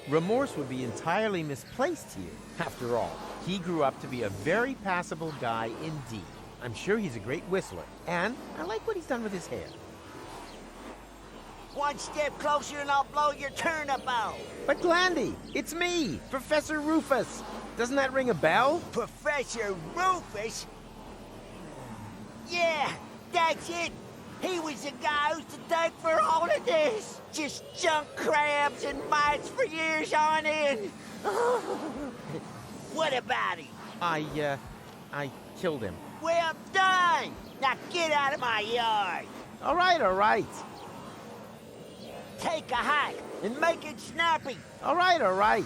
remorse would be entirely misplaced here. After all, he grew up to be a very passable guy indeed. I'm sure he's a great whistler, and I like what he's done with his hair. One step closer and I'll blow your turnip out. But Glandy, it's me, Professor Rufus. Doesn't that ring a bell? Professor Rufus? Yeah, that's it. He was the guy who's to thank for all of this. Just junk crabs and mites for years on end. What about him? I killed him. Well done. Now get out of my yard. All right. Take a hike and make it snappy. All right.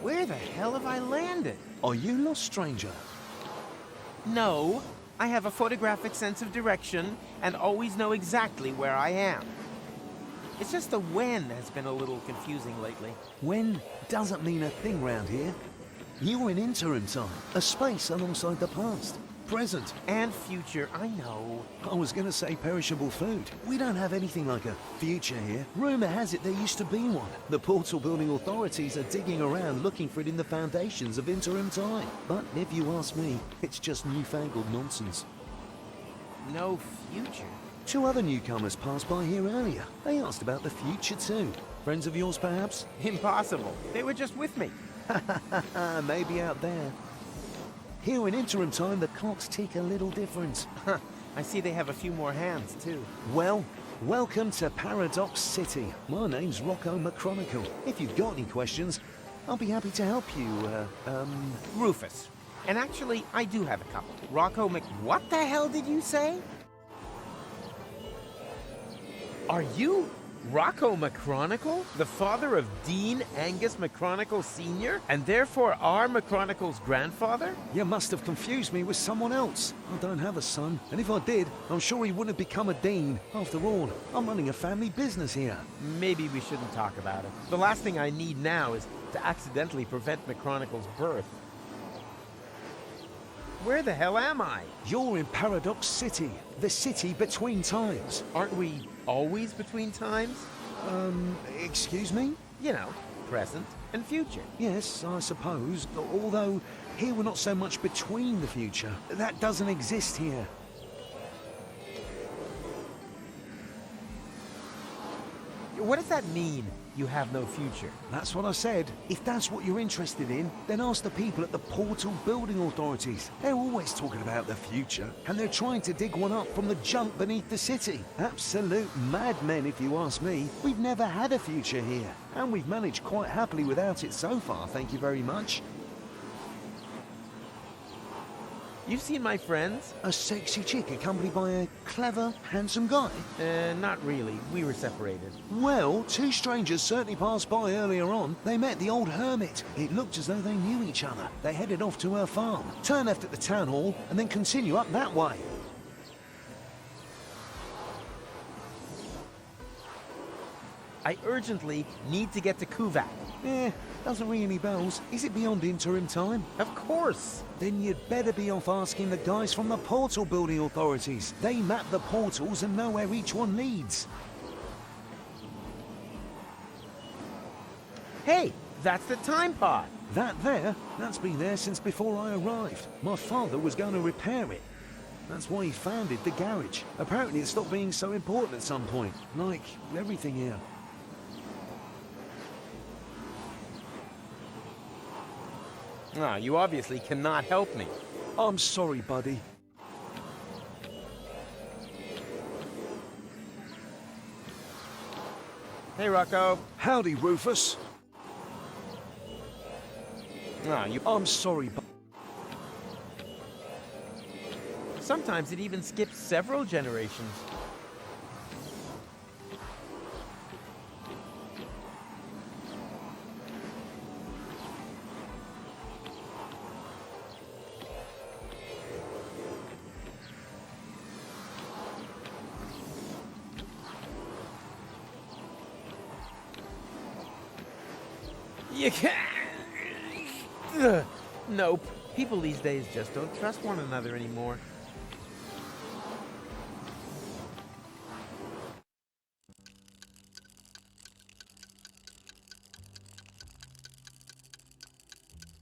Where the hell have I landed? Are you lost, stranger? No, I have a photographic sense of direction and always know exactly where I am. It's just the when has been a little confusing lately. When doesn't mean a thing round here. You're in interim time, a space alongside the past, present, And future, I know. I was gonna say perishable food. We don't have anything like a future here. Rumor has it there used to be one. The portal building authorities are digging around looking for it in the foundations of interim time. But if you ask me, it's just newfangled nonsense. No future. 2 other newcomers passed by here earlier. They asked about the future too. Friends of yours, perhaps? Impossible. They were just with me. Maybe out there. Here in interim time, the clocks tick a little different. I see they have a few more hands, too. Well, welcome to Paradox City. My name's Rocco McChronicle. If you've got any questions, I'll be happy to help you, Rufus. And actually, I do have a couple. Rocco What the hell did you say? Are you Rocco McChronicle, the father of Dean Angus McChronicle Sr., and therefore our McChronicle's grandfather? You must have confused me with someone else. I don't have a son, and if I did, I'm sure he wouldn't have become a dean. After all, I'm running a family business here. Maybe we shouldn't talk about it. The last thing I need now is to accidentally prevent McChronicle's birth. Where the hell am I? You're in Paradox City, the city between times. Aren't we always between times? Excuse me? You know, present and future. Yes, I suppose. Although, here we're not so much between the future. That doesn't exist here. What does that mean, you have no future? That's what I said. If that's what you're interested in, then ask the people at the Portal Building Authorities. They're always talking about the future, and they're trying to dig one up from the junk beneath the city. Absolute madmen, if you ask me. We've never had a future here, and we've managed quite happily without it so far, thank you very much. You've seen my friends? A sexy chick accompanied by a clever, handsome guy? Not really. We were separated. Well, 2 strangers certainly passed by earlier on. They met the old hermit. It looked as though they knew each other. They headed off to her farm, turn left at the town hall, and then continue up that way. I urgently need to get to Kuvak. Doesn't ring any bells. Is it beyond interim time? Of course. Then you'd better be off asking the guys from the Portal Building Authorities. They map the portals and know where each one leads. Hey, that's the time pod. That there? That's been there since before I arrived. My father was going to repair it. That's why he founded the garage. Apparently it stopped being so important at some point. Like everything here. Ah, you obviously cannot help me. I'm sorry, buddy. Hey, Rocco. Howdy, Rufus. Ah, I'm sorry, but Sometimes it even skips several generations. You can't. Nope. People these days just don't trust one another anymore.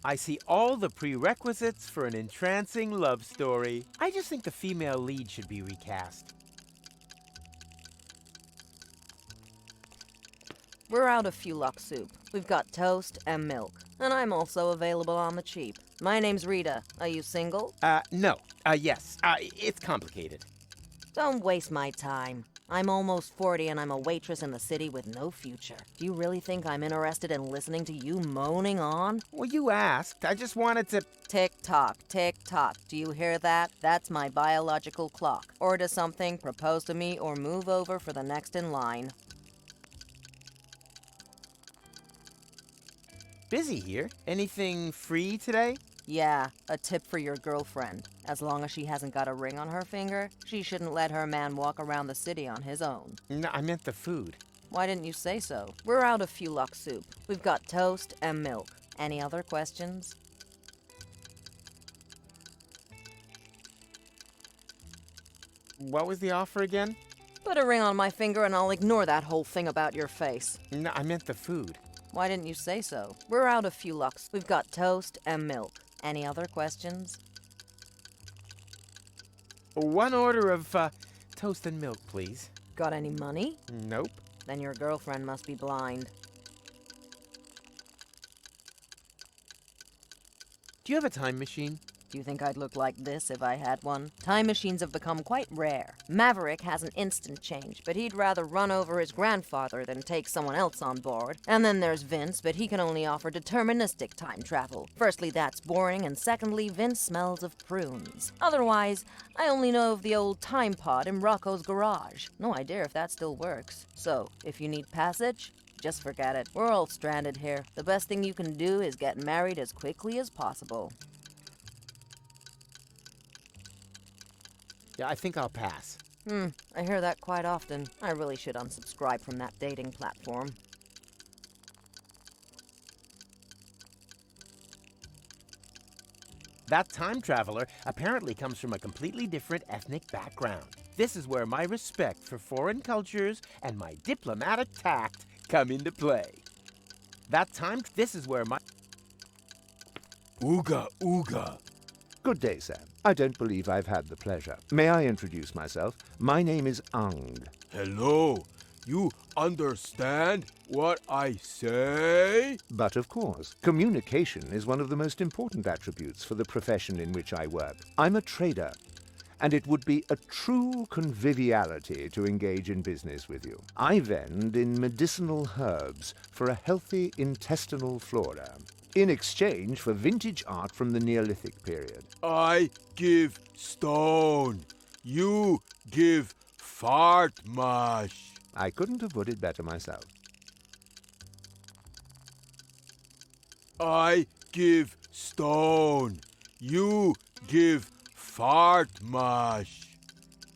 I see all the prerequisites for an entrancing love story. I just think the female lead should be recast. We're out of Fulok soup. We've got toast and milk. And I'm also available on the cheap. My name's Rita. Are you single? No. Yes. It's complicated. Don't waste my time. I'm almost 40 and I'm a waitress in the city with no future. Do you really think I'm interested in listening to you moaning on? Well, you asked. I just wanted to... Tick-tock, tick-tock. Do you hear that? That's my biological clock. Order something, propose to me, or move over for the next in line. Busy here. Anything free today? Yeah, a tip for your girlfriend. As long as she hasn't got a ring on her finger, she shouldn't let her man walk around the city on his own. No, I meant the food. Why didn't you say so? We're out of Fulok soup. We've got toast and milk. Any other questions? What was the offer again? Put a ring on my finger and I'll ignore that whole thing about your face. No, I meant the food. Why didn't you say so? We're out of Fulok. We've got toast and milk. Any other questions? One order of toast and milk, please. Got any money? Nope. Then your girlfriend must be blind. Do you have a time machine? Do you think I'd look like this if I had one? Time machines have become quite rare. Maverick has an instant change, but he'd rather run over his grandfather than take someone else on board. And then there's Vince, but he can only offer deterministic time travel. Firstly, that's boring, and secondly, Vince smells of prunes. Otherwise, I only know of the old time pod in Rocco's garage. No idea if that still works. So, if you need passage, just forget it. We're all stranded here. The best thing you can do is get married as quickly as possible. Yeah, I think I'll pass. I hear that quite often. I really should unsubscribe from that dating platform. That time traveler apparently comes from a completely different ethnic background. This is where my respect for foreign cultures and my diplomatic tact come into play. This is where my... Ooga, ooga. Good day, Sam. I don't believe I've had the pleasure. May I introduce myself? My name is Ang. Hello. You understand what I say? But of course, communication is one of the most important attributes for the profession in which I work. I'm a trader, and it would be a true conviviality to engage in business with you. I vend in medicinal herbs for a healthy intestinal flora, in exchange for vintage art from the Neolithic period. I give stone. You give fart mash. I couldn't have put it better myself. I give stone. You give fart mash.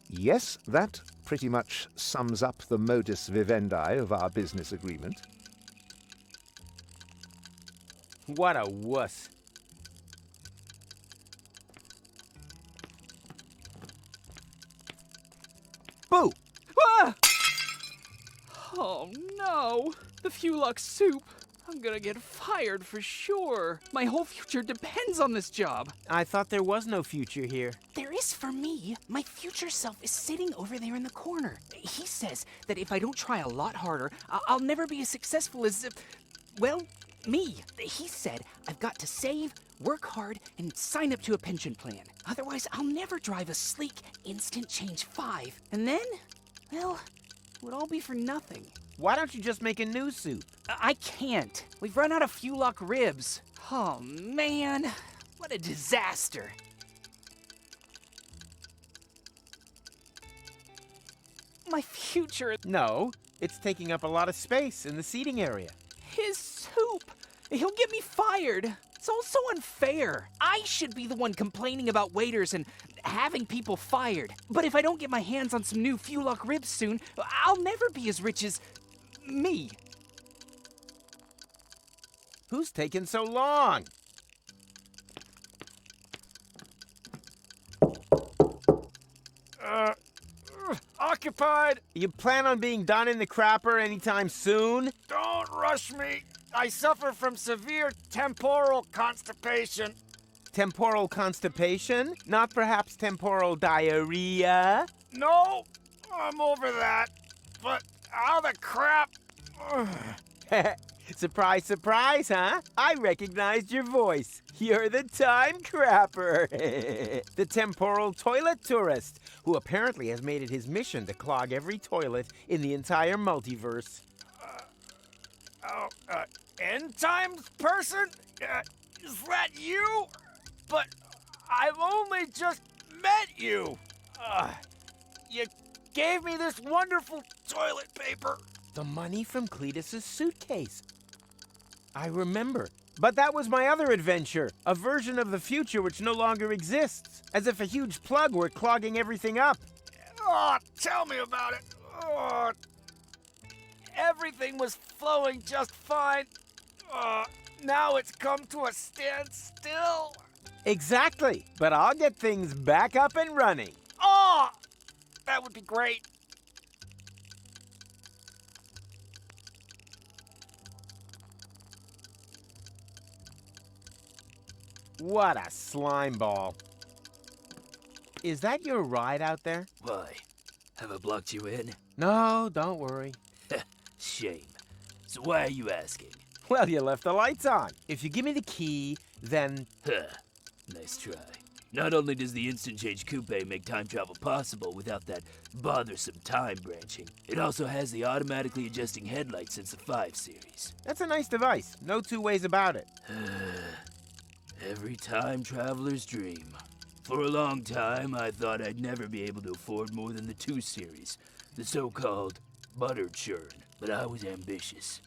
Yes, that pretty much sums up the modus vivendi of our business agreement. What a wuss. Boo! Ah! Oh no! The Fulok soup! I'm gonna get fired for sure. My whole future depends on this job. I thought there was no future here. There is for me. My future self is sitting over there in the corner. He says that if I don't try a lot harder, I'll never be as successful as, well, me. He said I've got to save, work hard, and sign up to a pension plan. Otherwise, I'll never drive a sleek Instant Change 5. And then, well, it would all be for nothing. Why don't you just make a new soup? I can't. We've run out of Fulok ribs. Oh, man. What a disaster. My future... No, it's taking up a lot of space in the seating area. His soup. He'll get me fired. It's all so unfair. I should be the one complaining about waiters and having people fired. But if I don't get my hands on some new Fulok ribs soon, I'll never be as rich as... me. Who's taking so long? Occupied. You plan on being done in the crapper anytime soon? Don't rush me. I suffer from severe temporal constipation. Temporal constipation? Not perhaps temporal diarrhea? No, I'm over that. But how the crap? Surprise, surprise, huh? I recognized your voice. You're the time crapper. The temporal toilet tourist, who apparently has made it his mission to clog every toilet in the entire multiverse. End times person? Is that you? But I've only just met you. You gave me this wonderful toilet paper. The money from Cletus's suitcase. I remember. But that was my other adventure, a version of the future which no longer exists, as if a huge plug were clogging everything up. Oh, tell me about it. Oh, everything was flowing just fine. Now it's come to a standstill. Exactly, but I'll get things back up and running. Oh, that would be great. What a slime ball. Is that your ride out there? Why? Have I blocked you in? No, don't worry. Shame. So why are you asking? Well, you left the lights on. If you give me the key, then... Nice try. Not only does the Instant Change Coupe make time travel possible without that bothersome time branching, it also has the automatically adjusting headlights since the 5 series. That's a nice device. No two ways about it. Every time traveler's dream. For a long time, I thought I'd never be able to afford more than the 2 series, the so-called butter churn, but I was ambitious.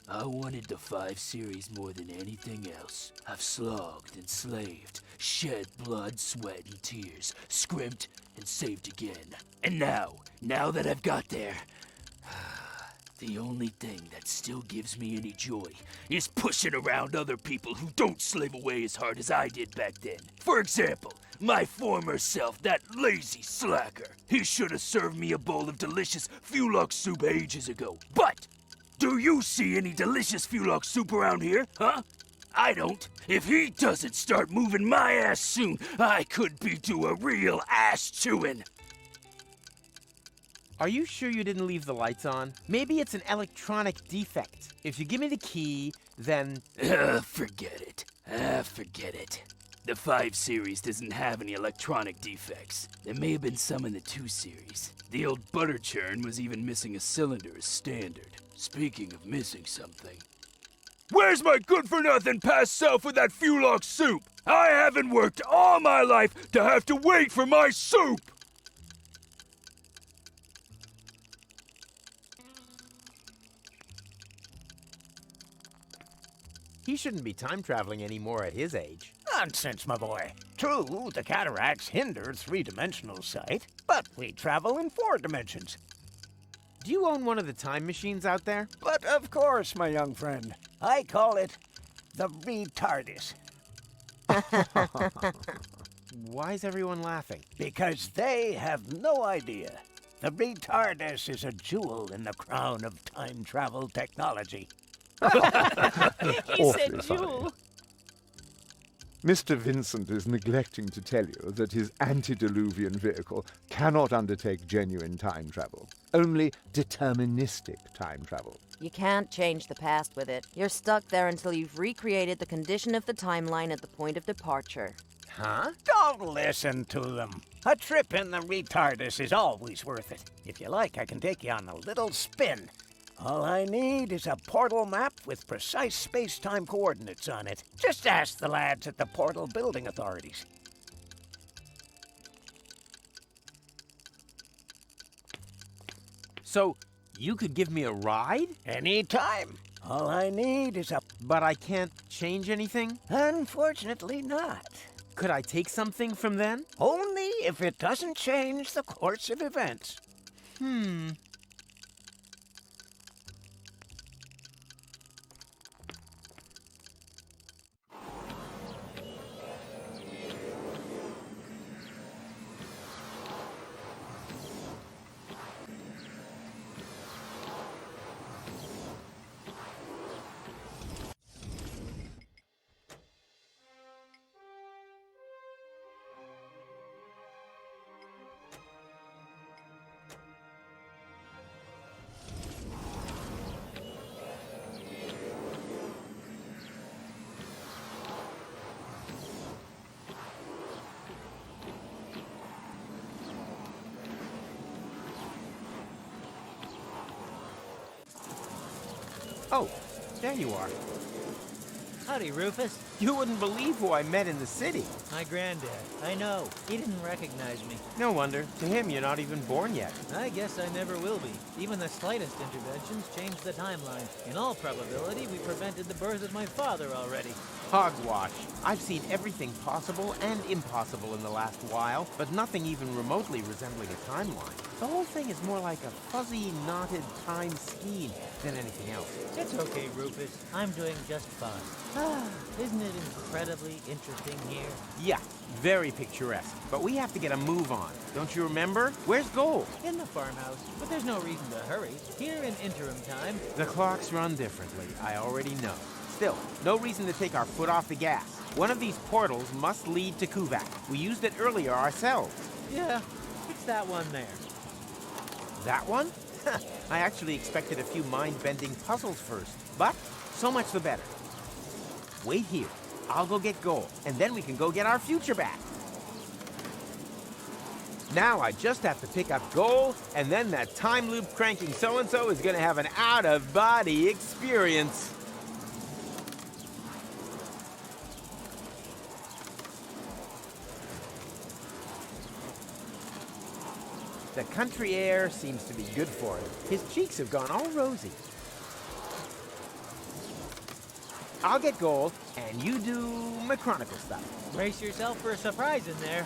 I wanted the 5 series more than anything else. I've slogged and slaved, shed blood, sweat, and tears, scrimped and saved again. And now that I've got there, the only thing that still gives me any joy is pushing around other people who don't slave away as hard as I did back then. For example, my former self, that lazy slacker. He should have served me a bowl of delicious Fulux soup ages ago. But do you see any delicious Fulux soup around here, huh? I don't. If he doesn't start moving my ass soon, I could be due a real ass chewing. Are you sure you didn't leave the lights on? Maybe it's an electronic defect. If you give me the key, then... Forget it. Forget it. The 5 series doesn't have any electronic defects. There may have been some in the 2 series. The old butter churn was even missing a cylinder as standard. Speaking of missing something... Where's my good-for-nothing past self with that Fulux soup? I haven't worked all my life to have to wait for my soup! He shouldn't be time traveling anymore at his age. Nonsense, my boy. True, the cataracts hinder 3-dimensional sight, but we travel in 4 dimensions. Do you own one of the time machines out there? But of course, my young friend. I call it the retardis. Why is everyone laughing? Because they have no idea. The retardis is a jewel in the crown of time travel technology. He said jewel. Mr. Vincent is neglecting to tell you that his antediluvian vehicle cannot undertake genuine time travel. Only deterministic time travel. You can't change the past with it. You're stuck there until you've recreated the condition of the timeline at the point of departure. Huh? Don't listen to them. A trip in the retardis is always worth it. If you like, I can take you on a little spin. All I need is a portal map with precise space-time coordinates on it. Just ask the lads at the Portal Building Authorities. So, you could give me a ride? Anytime. All I need is a... But I can't change anything? Unfortunately not. Could I take something from then? Only if it doesn't change the course of events. Oh, there you are. Howdy, Rufus. You wouldn't believe who I met in the city. My granddad. I know. He didn't recognize me. No wonder. To him, you're not even born yet. I guess I never will be. Even the slightest interventions change the timeline. In all probability, we prevented the birth of my father already. Hogwash. I've seen everything possible and impossible in the last while, but nothing even remotely resembling a timeline. The whole thing is more like a fuzzy, knotted time scheme than anything else. It's okay, Rufus. I'm doing just fine. Isn't it incredibly interesting here? Yeah, very picturesque. But we have to get a move on. Don't you remember? Where's Gold? In the farmhouse, but there's no reason to hurry. Here in interim time. The clocks run differently, I already know. Still, no reason to take our foot off the gas. One of these portals must lead to Kuvak. We used it earlier ourselves. Yeah, it's that one there. That one? I actually expected a few mind-bending puzzles first, but so much the better. Wait here. I'll go get Gold, and then we can go get our future back. Now I just have to pick up Gold, and then that time loop cranking so-and-so is gonna have an out-of-body experience. The country air seems to be good for him. His cheeks have gone all rosy. I'll get Gold, and you do mechanical stuff. Brace yourself for a surprise in there.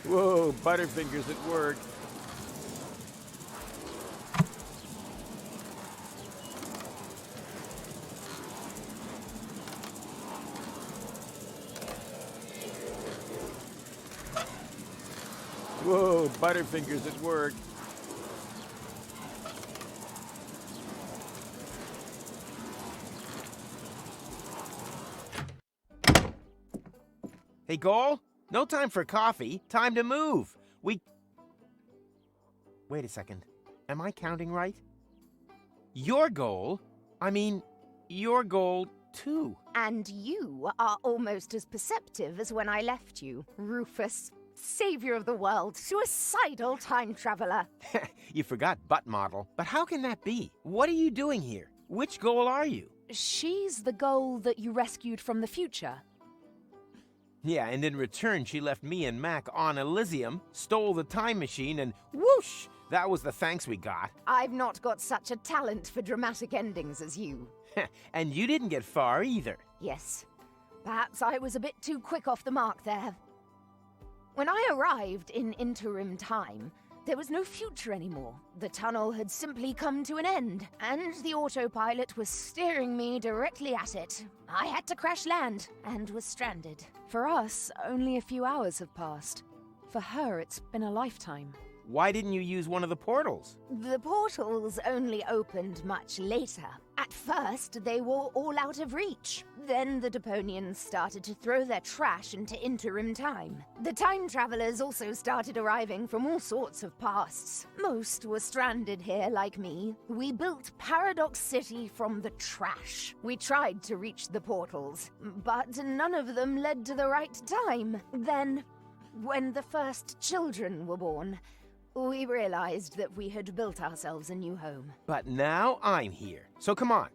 Whoa, Butterfingers at work. Whoa, Butterfingers at work. Hey, Goal? No time for coffee. Time to move. Wait a second. Am I counting right? Your goal? I mean, your goal too. And you are almost as perceptive as when I left you, Rufus. Savior of the world, suicidal time traveler. You forgot butt model. But how can that be? What are you doing here? Which goal are you? She's the goal that you rescued from the future. Yeah, and in return, she left me and Mac on Elysium, stole the time machine, and whoosh! That was the thanks we got. I've not got such a talent for dramatic endings as you. And you didn't get far either. Yes. Perhaps I was a bit too quick off the mark there. When I arrived in interim time, there was no future anymore. The tunnel had simply come to an end, and the autopilot was steering me directly at it. I had to crash land, and was stranded. For us, only a few hours have passed. For her, it's been a lifetime. Why didn't you use one of the portals? The portals only opened much later. At first, they were all out of reach. Then the Deponians started to throw their trash into interim time. The time travelers also started arriving from all sorts of pasts. Most were stranded here like me. We built Paradox City from the trash. We tried to reach the portals, but none of them led to the right time. Then, when the first children were born, we realized that we had built ourselves a new home. But now I'm here. So come on,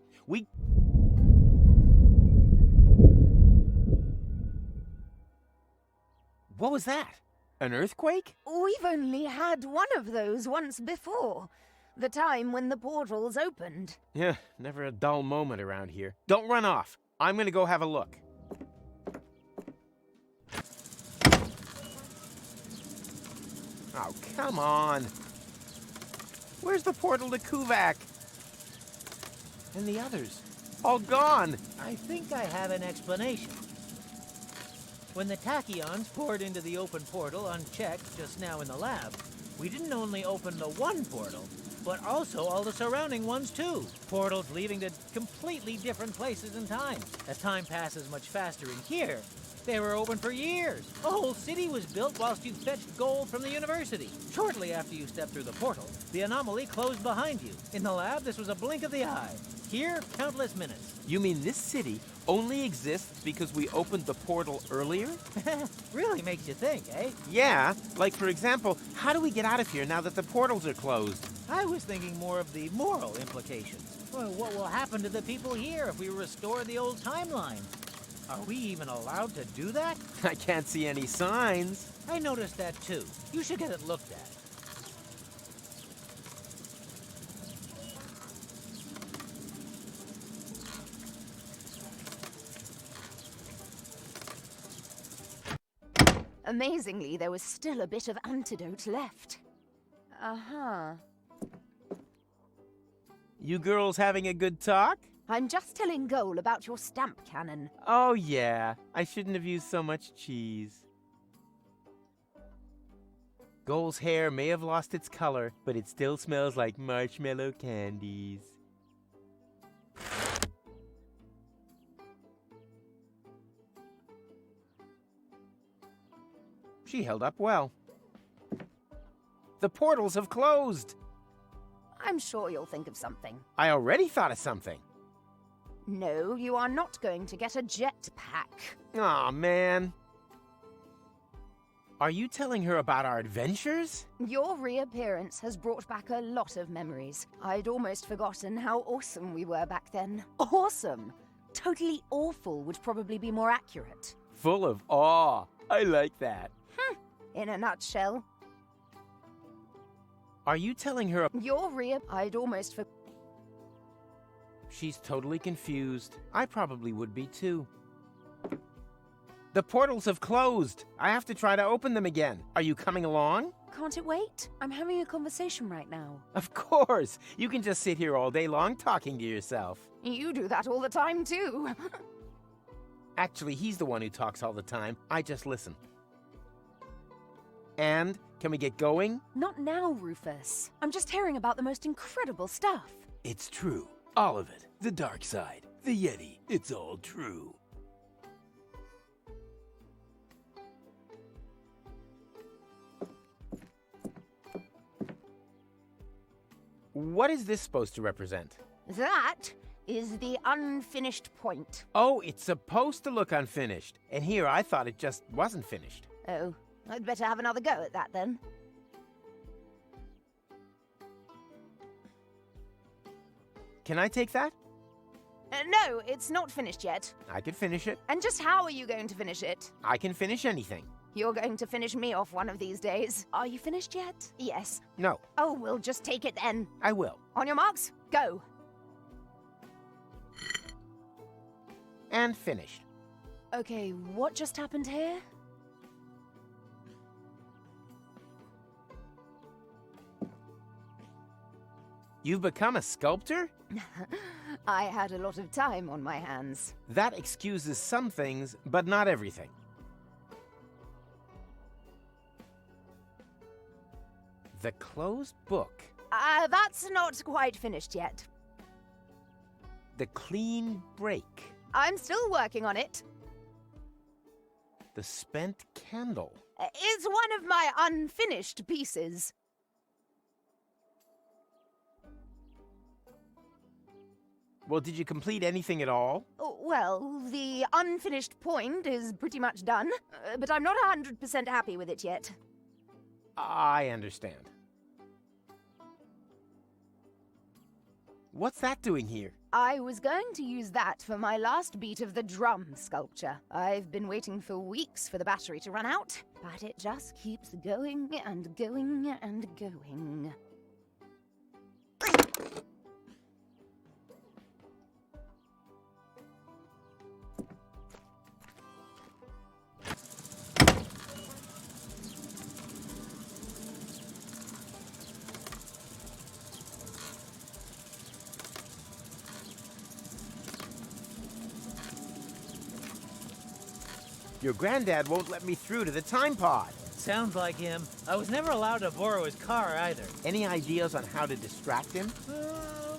What was that? An earthquake? We've only had one of those once before. The time when the portals opened. Yeah, never a dull moment around here. Don't run off. I'm gonna go have a look. Oh, come on. Where's the portal to Kuvak? And the others? All gone. I think I have an explanation. When the tachyons poured into the open portal unchecked just now in the lab, we didn't only open the one portal, but also all the surrounding ones too. Portals leading to completely different places in time. As time passes much faster in here, they were open for years. A whole city was built whilst you fetched gold from the university. Shortly after you stepped through the portal, The anomaly closed behind you. In the lab, this was a blink of the eye. Here, countless minutes. You mean this city only exists because we opened the portal earlier? Really makes you think, eh? Yeah, like for example, how do we get out of here now that the portals are closed? I was thinking more of the moral implications. Well, what will happen to the people here if we restore the old timeline? Are we even allowed to do that? I can't see any signs. I noticed that too. You should get it looked at. Amazingly, there was still a bit of antidote left. Uh-huh. You girls having a good talk? I'm just telling Goal about your stamp cannon. Oh yeah, I shouldn't have used so much cheese. Goal's hair may have lost its color, but it still smells like marshmallow candies. She held up well. The portals have closed! I'm sure you'll think of something. I already thought of something. No, you are not going to get a jetpack. Aw, man. Are you telling her about our adventures? Your reappearance has brought back a lot of memories. I'd almost forgotten how awesome we were back then. Awesome! Totally awful would probably be more accurate. Full of awe. I like that. In a nutshell. Are you telling her... I'd almost forgotten. She's totally confused. I probably would be too. The portals have closed. I have to try to open them again. Are you coming along? Can't it wait? I'm having a conversation right now. Of course. You can just sit here all day long talking to yourself. You do that all the time too. Actually, he's the one who talks all the time. I just listen. And, can we get going? Not now, Rufus. I'm just hearing about the most incredible stuff. It's true. All of it. The dark side. The Yeti. It's all true. What is this supposed to represent? That is the unfinished point. Oh, it's supposed to look unfinished. And here I thought it just wasn't finished. Oh, I'd better have another go at that then. Can I take that? No, it's not finished yet. I could finish it. And just how are you going to finish it? I can finish anything. You're going to finish me off one of these days. Are you finished yet? Yes. No. Oh, we'll just take it then. I will. On your marks, go. And finished. Okay, what just happened here? You've become a sculptor? I had a lot of time on my hands. That excuses some things, but not everything. The closed book. That's not quite finished yet. The clean break. I'm still working on it. The spent candle. It's one of my unfinished pieces. Well, did you complete anything at all? Well, the unfinished point is pretty much done, but I'm not 100% happy with it yet. I understand. What's that doing here? I was going to use that for my last beat of the drum sculpture. I've been waiting for weeks for the battery to run out, but it just keeps going and going and going. Your granddad won't let me through to the time pod. Sounds like him. I was never allowed to borrow his car either. Any ideas on how to distract him?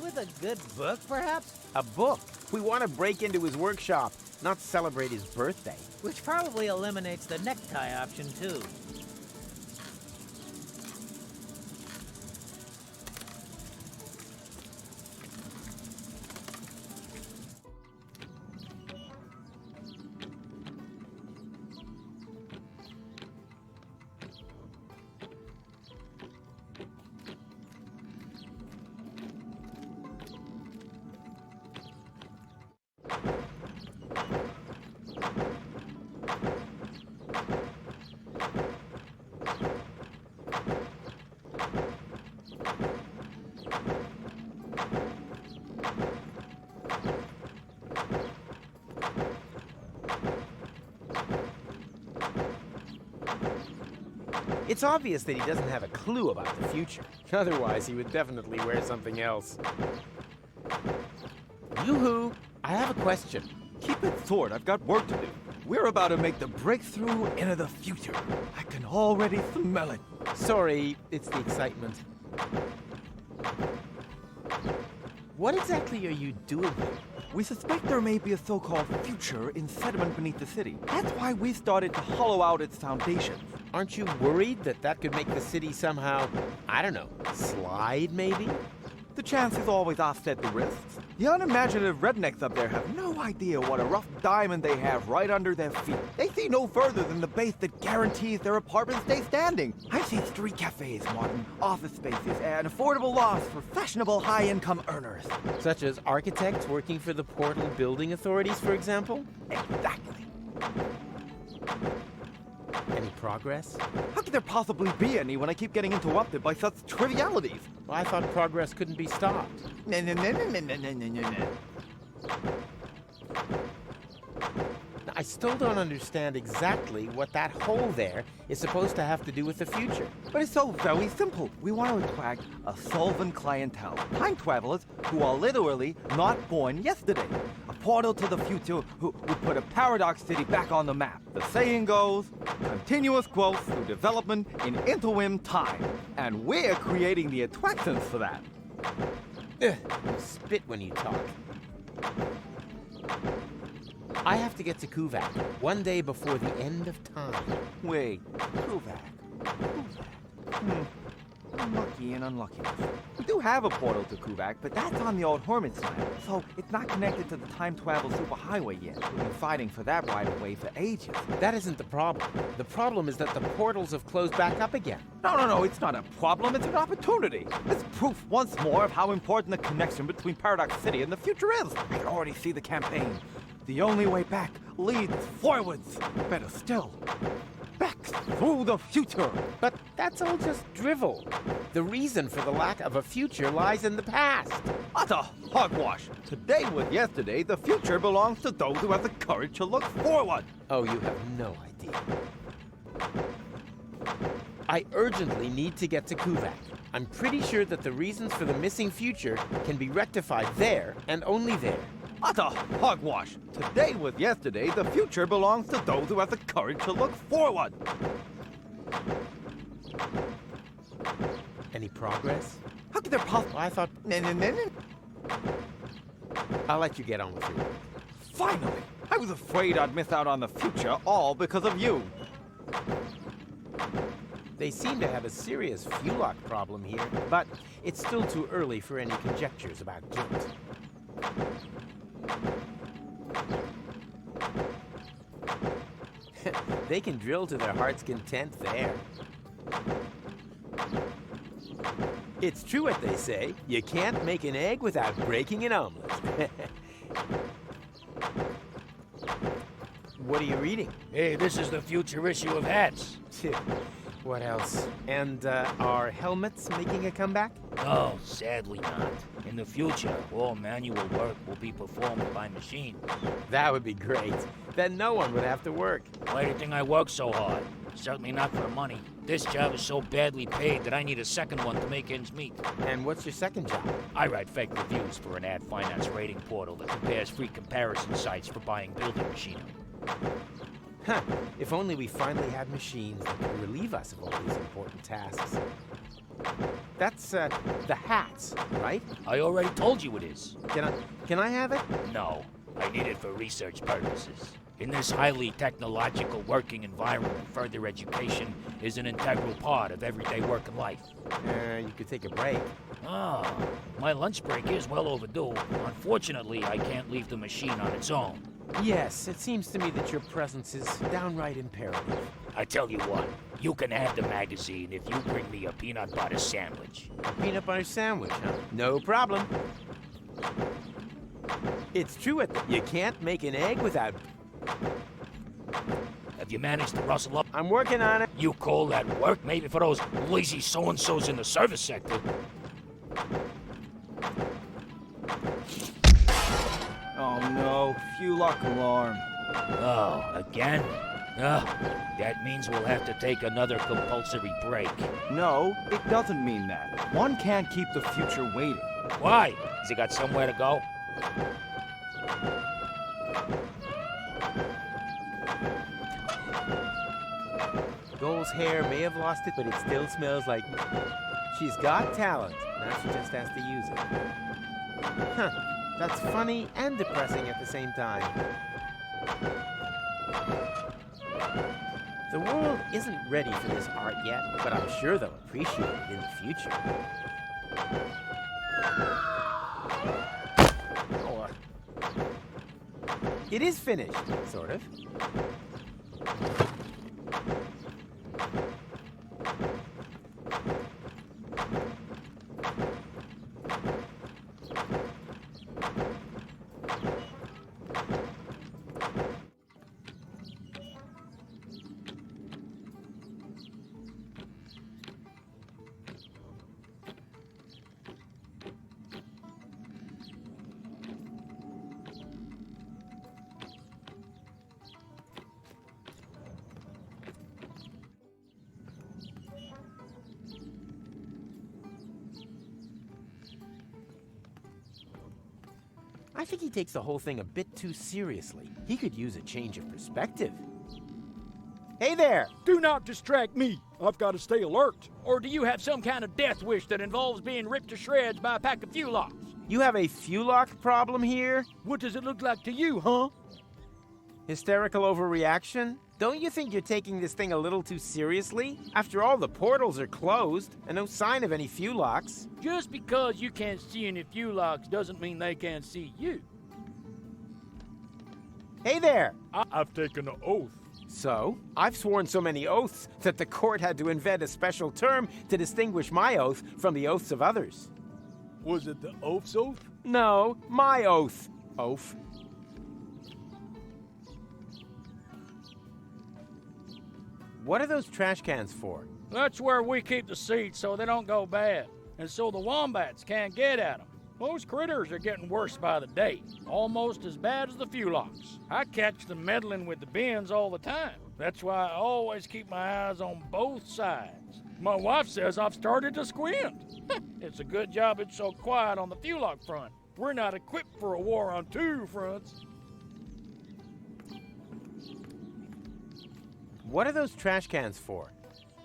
With a good book, perhaps? A book. We want to break into his workshop, not celebrate his birthday. Which probably eliminates the necktie option, too. It's obvious that he doesn't have a clue about the future. Otherwise, he would definitely wear something else. Yoo-hoo! I have a question. Keep it short, I've got work to do. We're about to make the breakthrough into the future. I can already smell it. Sorry, it's the excitement. What exactly are you doing here? We suspect there may be a so-called future in sediment beneath the city. That's why we started to hollow out its foundations. Aren't you worried that that could make the city somehow, I don't know, slide maybe? The chances always offset the risks. The unimaginative rednecks up there have no idea what a rough diamond they have right under their feet. They see no further than the base that guarantees their apartments stay standing. I see street cafes, Martin, office spaces, and affordable lofts for fashionable high-income earners. Such as architects working for the Portal Building Authorities, for example? Exactly. Any progress? How could there possibly be any when I keep getting interrupted by such trivialities? Well, I thought progress couldn't be stopped. No. Now, I still don't understand exactly what that hole there is supposed to have to do with the future. But it's so very simple. We want to attract a solvent clientele. Time travelers who are literally not born yesterday. A portal to the future who put a paradox city back on the map. The saying goes, continuous growth through development in interim time. And we're creating the attractions for that. You spit when you talk. I have to get to Kuvak one day before the end of time. Wait, Kuvak. Unlucky and unluckiness. We do have a portal to Kuvak, but that's on the old Hermit's land, so it's not connected to the time travel superhighway yet. We've been fighting for that right of way for ages. That isn't the problem. The problem is that the portals have closed back up again. No, it's not a problem, it's an opportunity. It's proof once more of how important the connection between Paradox City and the future is. I can already see the campaign. The only way back leads forwards. Better still, back through the future. But that's all just drivel. The reason for the lack of a future lies in the past. Utter hogwash. Today was yesterday. The future belongs to those who have the courage to look forward. Oh, you have no idea. I urgently need to get to Kuvak. I'm pretty sure that the reasons for the missing future can be rectified there and only there. Utter hogwash. Today was yesterday. The future belongs to those who have the courage to look forward. Any progress? How could there possibly... I thought... I'll let you get on with your work. Finally! I was afraid I'd miss out on the future, all because of you. They seem to have a serious fuel lock problem here, but it's still too early for any conjectures about guilt. They can drill to their heart's content there. It's true what they say. You can't make an egg without breaking an omelet. What are you reading? Hey, this is the future issue of Hats. What else? And are helmets making a comeback? No, sadly not. In the future, all manual work will be performed by machine. That would be great. Then no one would have to work. Why do you think I work so hard? Certainly not for the money. This job is so badly paid that I need a second one to make ends meet. And what's your second job? I write fake reviews for an ad finance rating portal that compares free comparison sites for buying building machinery. Huh. If only we finally had machines that could relieve us of all these important tasks. That's, the hats, right? I already told you it is. Can I have it? No. I need it for research purposes. In this highly technological working environment, further education is an integral part of everyday work and life. You could take a break. Ah, my lunch break is well overdue. Unfortunately, I can't leave the machine on its own. Yes, it seems to me that your presence is downright imperative. I tell you what, you can have the magazine if you bring me a peanut butter sandwich. A peanut butter sandwich, huh? No problem. It's true that you can't make an egg without... Have you managed to rustle up? I'm working on it. You call that work? Maybe for those lazy so-and-sos in the service sector. Oh no, fuel lock alarm. Oh, again? That means we'll have to take another compulsory break. No, it doesn't mean that. One can't keep the future waiting. Why? Has he got somewhere to go? Goal's hair may have lost it, but it still smells like... She's got talent. Now she just has to use it. Huh. That's funny and depressing at the same time. The world isn't ready for this art yet, but I'm sure they'll appreciate it in the future. Oh, it is finished, sort of. I think he takes the whole thing a bit too seriously. He could use a change of perspective. Hey there! Do not distract me. I've got to stay alert. Or do you have some kind of death wish that involves being ripped to shreds by a pack of Fulocks? You have a Fulock problem here? What does it look like to you, huh? Hysterical overreaction? Don't you think you're taking this thing a little too seriously? After all, the portals are closed, and no sign of any Fulocks. Just because you can't see any Fulocks doesn't mean they can't see you. Hey there! I've taken an oath. So? I've sworn so many oaths that the court had to invent a special term to distinguish my oath from the oaths of others. Was it the oath's oath? No, my oath. Oath. What are those trash cans for? That's where we keep the seeds so they don't go bad, and so the wombats can't get at them. Those critters are getting worse by the day, almost as bad as the Fulocks. I catch them meddling with the bins all the time. That's why I always keep my eyes on both sides. My wife says I've started to squint. It's a good job it's so quiet on the Fulock front. We're not equipped for a war on two fronts. What are those trash cans for?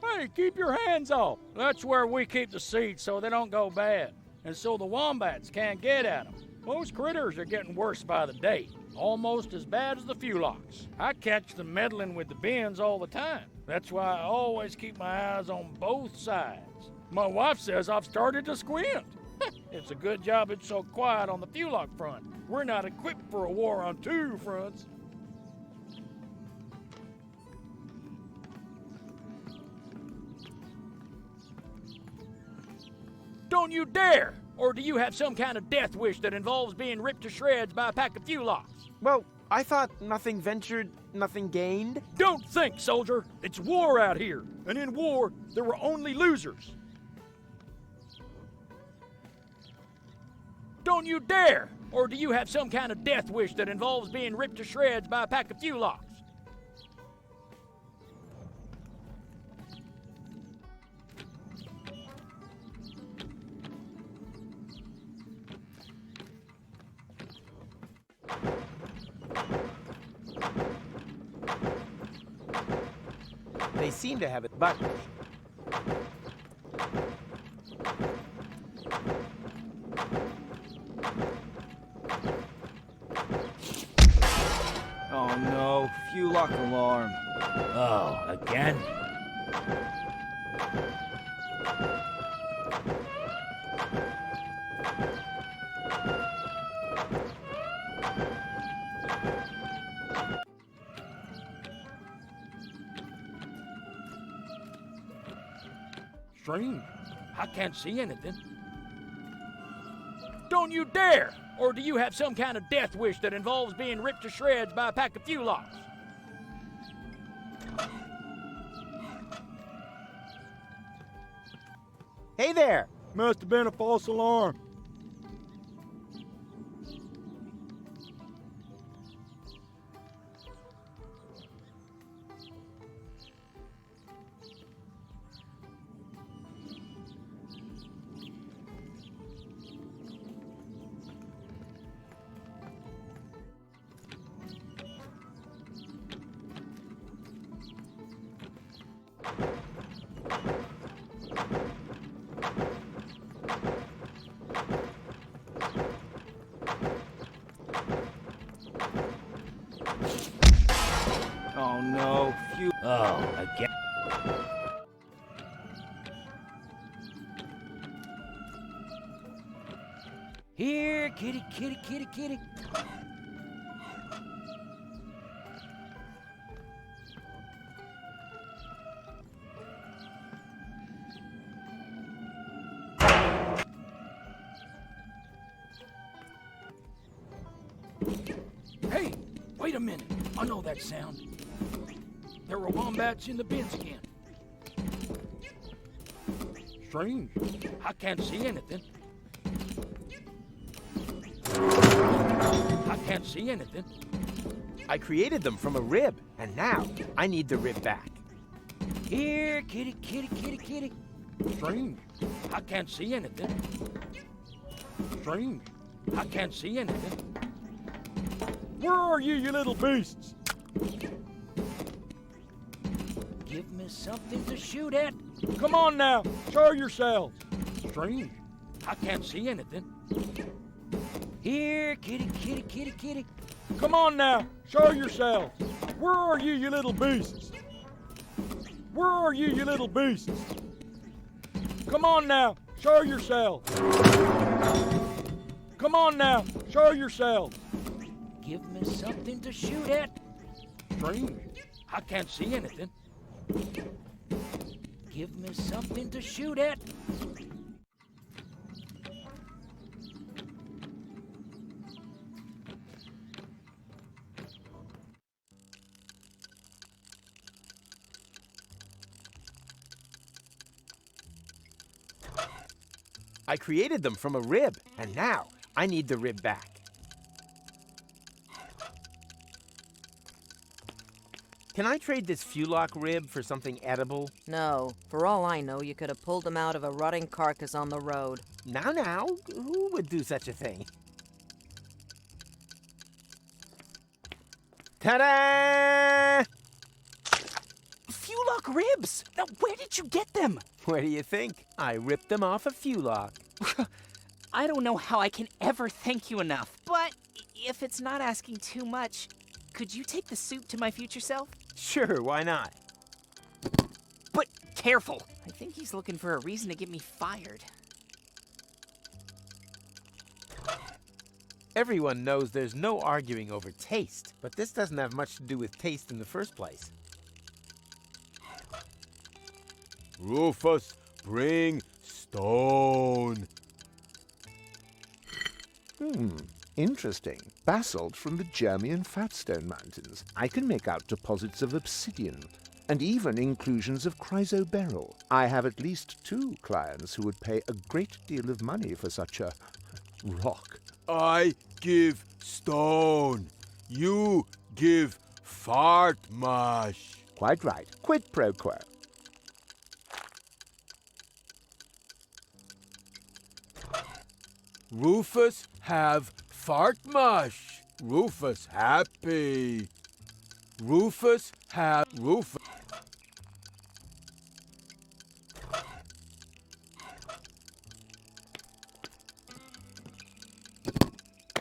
Hey, keep your hands off. That's where we keep the seeds so they don't go bad, and so the wombats can't get at them. Those critters are getting worse by the day, almost as bad as the Fulocks. I catch them meddling with the bins all the time. That's why I always keep my eyes on both sides. My wife says I've started to squint. It's a good job it's so quiet on the Fulock front. We're not equipped for a war on two fronts. Don't you dare! Or do you have some kind of death wish that involves being ripped to shreds by a pack of Fulocks? Well, I thought nothing ventured, nothing gained. Don't think, soldier! It's war out here, and in war, there were only losers. Don't you dare! Or do you have some kind of death wish that involves being ripped to shreds by a pack of Fulocks? They seem to have it, but... Oh no, Fulock alarm. Oh, again? Strange. I can't see anything. Don't you dare! Or do you have some kind of death wish that involves being ripped to shreds by a pack of Fulocks? Hey there! Must have been a false alarm. Oh no, phew. Oh, again? Here, kitty, kitty, kitty, kitty. Hey, wait a minute. I know that sound. There were wombats in the bins again. Strange. I can't see anything. I can't see anything. I created them from a rib, and now I need the rib back. Here, kitty, kitty, kitty, kitty. Strange. I can't see anything. Strange. I can't see anything. Where are you, you little beasts? Give me something to shoot at. Come on now, show yourselves. Strange. I can't see anything. Here, kitty, kitty, kitty, kitty. Come on now, show yourselves. Where are you, you little beasts? Where are you, you little beasts? Come on now, show yourselves. Come on now, show yourselves. Give me something to shoot at. Strange. I can't see anything. Give me something to shoot at. I created them from a rib, and now I need the rib back. Can I trade this Fulock rib for something edible? No. For all I know, you could have pulled them out of a rotting carcass on the road. Now, who would do such a thing? Ta-da! Fulock ribs! Now, where did you get them? Where do you think? I ripped them off a Fulock. I don't know how I can ever thank you enough, but if it's not asking too much, could you take the soup to my future self? Sure, why not? But careful! I think he's looking for a reason to get me fired. Everyone knows there's no arguing over taste, but this doesn't have much to do with taste in the first place. Rufus, bring stone. Interesting. Basalt from the Germian Fatstone Mountains. I can make out deposits of obsidian, and even inclusions of chrysoberyl. I have at least 2 clients who would pay a great deal of money for such a rock. I give stone. You give fart mush. Quite right. Quid pro quo. Rufus have fart mush. Rufus happy. Rufus have Rufus.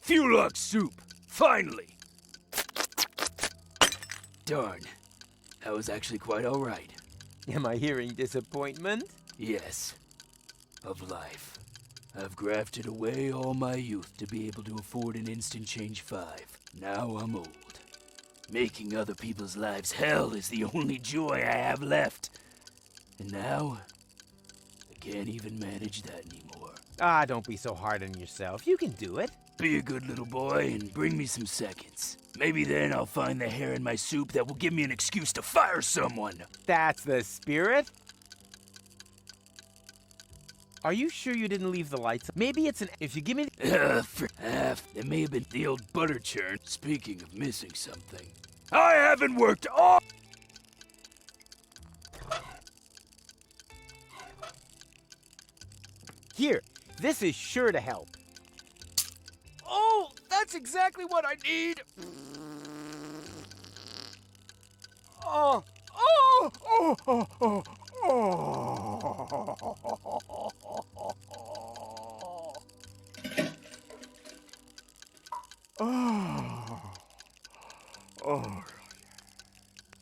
Fulock soup, finally. Darn, that was actually quite all right. Am I hearing disappointment? Yes, of life. I've grafted away all my youth to be able to afford an instant change 5. Now I'm old. Making other people's lives hell is the only joy I have left. And now, I can't even manage that anymore. Ah, don't be so hard on yourself. You can do it. Be a good little boy and bring me some seconds. Maybe then I'll find the hair in my soup that will give me an excuse to fire someone. That's the spirit. Are you sure you didn't leave the lights on? Maybe it's an... If you give me... It may have been the old butter churn. Speaking of missing something, I haven't worked all... Here, this is sure to help. Oh, that's exactly what I need. Oh, oh, oh, oh, oh, oh. Oh. Oh,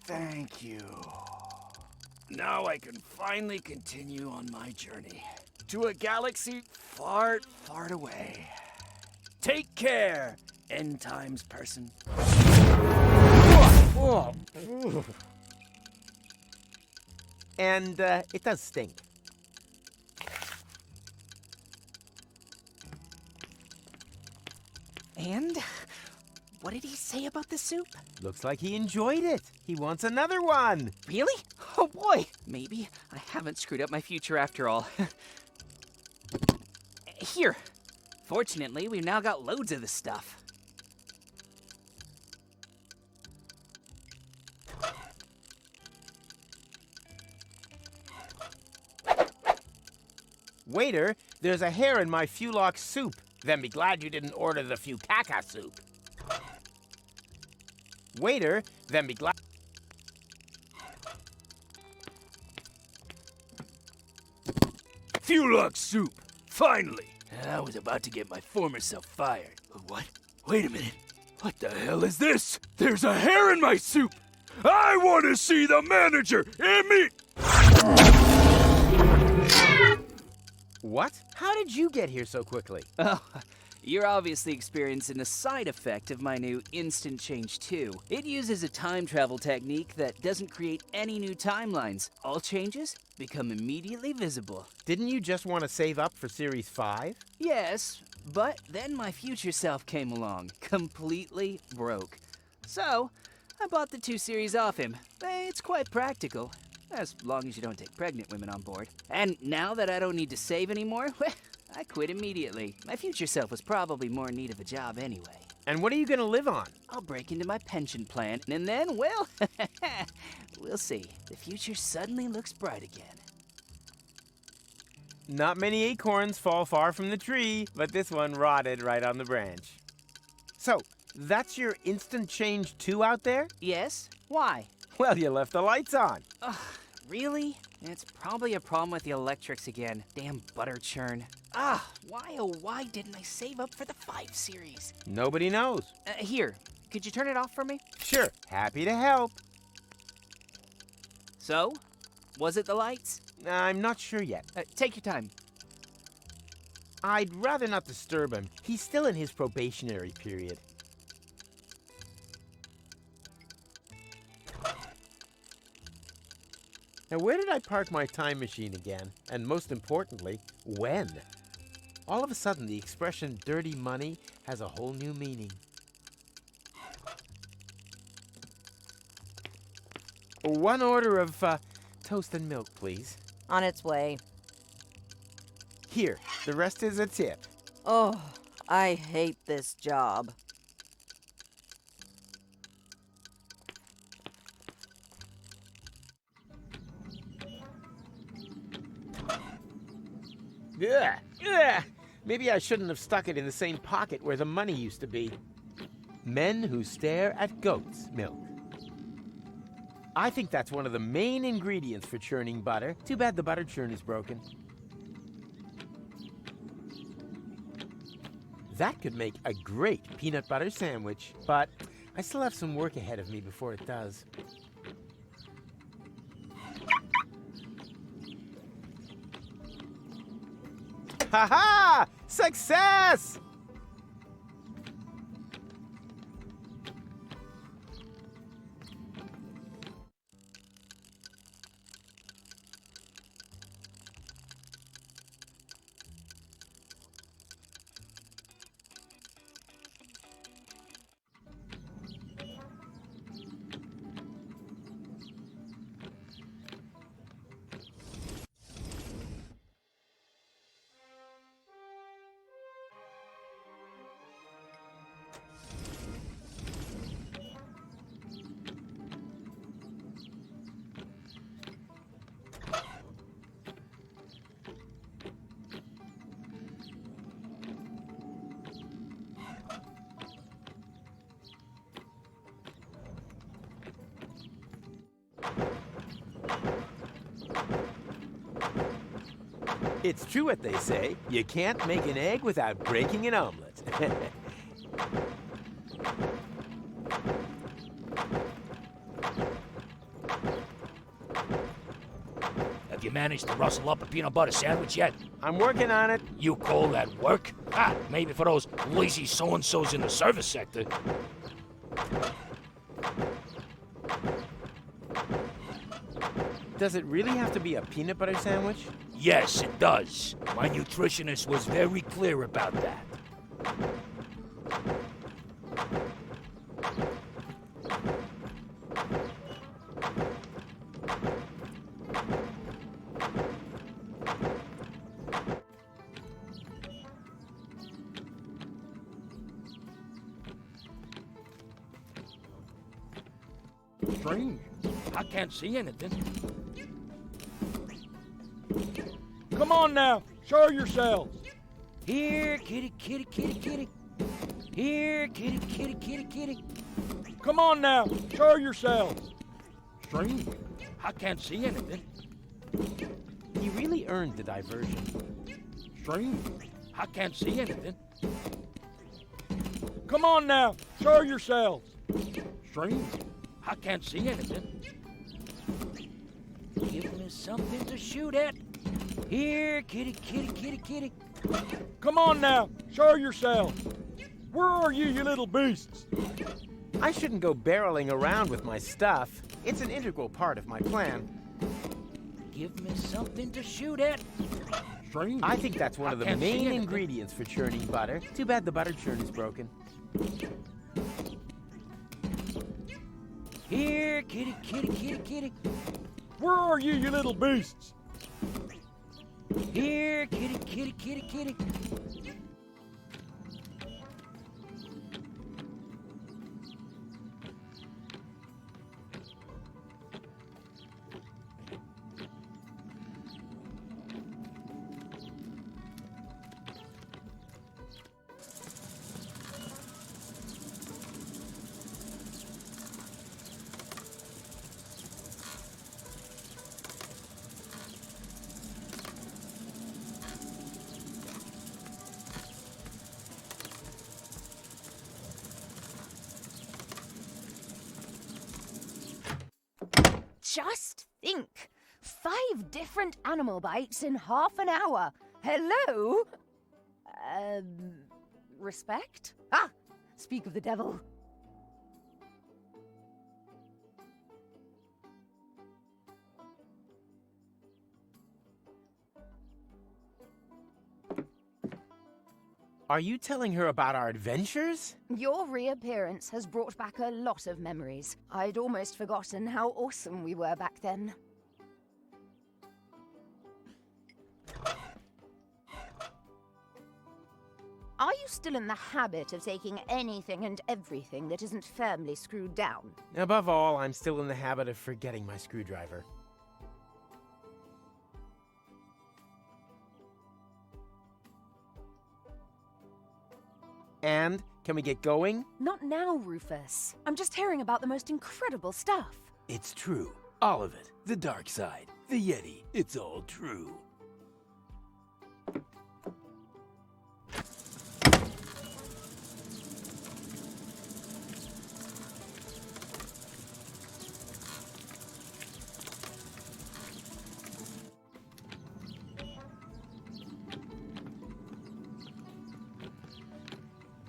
thank you. Now I can finally continue on my journey to a galaxy far, far away. Take care, end times person. And it does stink. And what did he say about the soup? Looks like he enjoyed it. He wants another one. Really? Oh boy! Maybe I haven't screwed up my future after all. Here. Fortunately, we've now got loads of this stuff. Waiter, there's a hair in my Fulock soup. Then be glad you didn't order the Fukaka soup. Waiter, then be glad... Fulock soup! Finally! I was about to get my former self fired. What? Wait a minute. What the hell is this? There's a hair in my soup! I want to see the manager in me! What? How did you get here so quickly? Oh, you're obviously experiencing a side effect of my new Instant Change 2. It uses a time travel technique that doesn't create any new timelines. All changes become immediately visible. Didn't you just want to save up for Series 5? Yes, but then my future self came along, completely broke. So, I bought the 2 series off him. It's quite practical, as long as you don't take pregnant women on board. And now that I don't need to save anymore, I quit immediately. My future self was probably more in need of a job anyway. And what are you going to live on? I'll break into my pension plan, and then, well, we'll see. The future suddenly looks bright again. Not many acorns fall far from the tree, but this one rotted right on the branch. So, that's your Instant Change 2 out there? Yes? Why? Well, you left the lights on. Ugh, really? It's probably a problem with the electrics again. Damn butter churn. Why oh why didn't I save up for the 5 series? Nobody knows. Here, could you turn it off for me? Sure, happy to help. So, was it the lights? I'm not sure yet. Take your time. I'd rather not disturb him. He's still in his probationary period. Now, where did I park my time machine again? And most importantly, when? All of a sudden, the expression dirty money has a whole new meaning. One order of toast and milk, please. On its way. Here, the rest is a tip. Oh, I hate this job. Ugh. Maybe I shouldn't have stuck it in the same pocket where the money used to be. Men who stare at goat's milk. I think that's one of the main ingredients for churning butter. Too bad the butter churn is broken. That could make a great peanut butter sandwich, but I still have some work ahead of me before it does. Ha-ha! Success! It's true what they say. You can't make an egg without breaking an omelet. managed to rustle up a peanut butter sandwich yet? I'm working on it. You call that work? Ah, maybe for those lazy so-and-sos in the service sector. Does it really have to be a peanut butter sandwich? Yes, it does. My nutritionist was very clear about that. Strange. I can't see anything. Come on now, show yourselves. Here, kitty, kitty, kitty, kitty. Here, kitty, kitty, kitty, kitty. Come on now, show yourselves. Strange. I can't see anything. He really earned the diversion. Strange. I can't see anything. Come on now, show yourselves. Strange. I can't see anything. Give me something to shoot at. Here, kitty, kitty, kitty, kitty. Come on now, show yourselves. Where are you, you little beasts? I shouldn't go barreling around with my stuff. It's an integral part of my plan. Give me something to shoot at. Strange. I think that's one of the can't see main anything. ingredients for churning butter. Too bad the butter churn is broken. Here, kitty, kitty, kitty, kitty. Where are you, you little beasts? Here, kitty, kitty, kitty, kitty. Just think. 5 different animal bites in half an hour. Hello? Respect? Ah! Speak of the devil. Are you telling her about our adventures? Your reappearance has brought back a lot of memories. I'd almost forgotten how awesome we were back then. Are you still in the habit of taking anything and everything that isn't firmly screwed down? Above all, I'm still in the habit of forgetting my screwdriver. And, can we get going? Not now, Rufus. I'm just hearing about the most incredible stuff. It's true. All of it. The dark side. The Yeti. It's all true.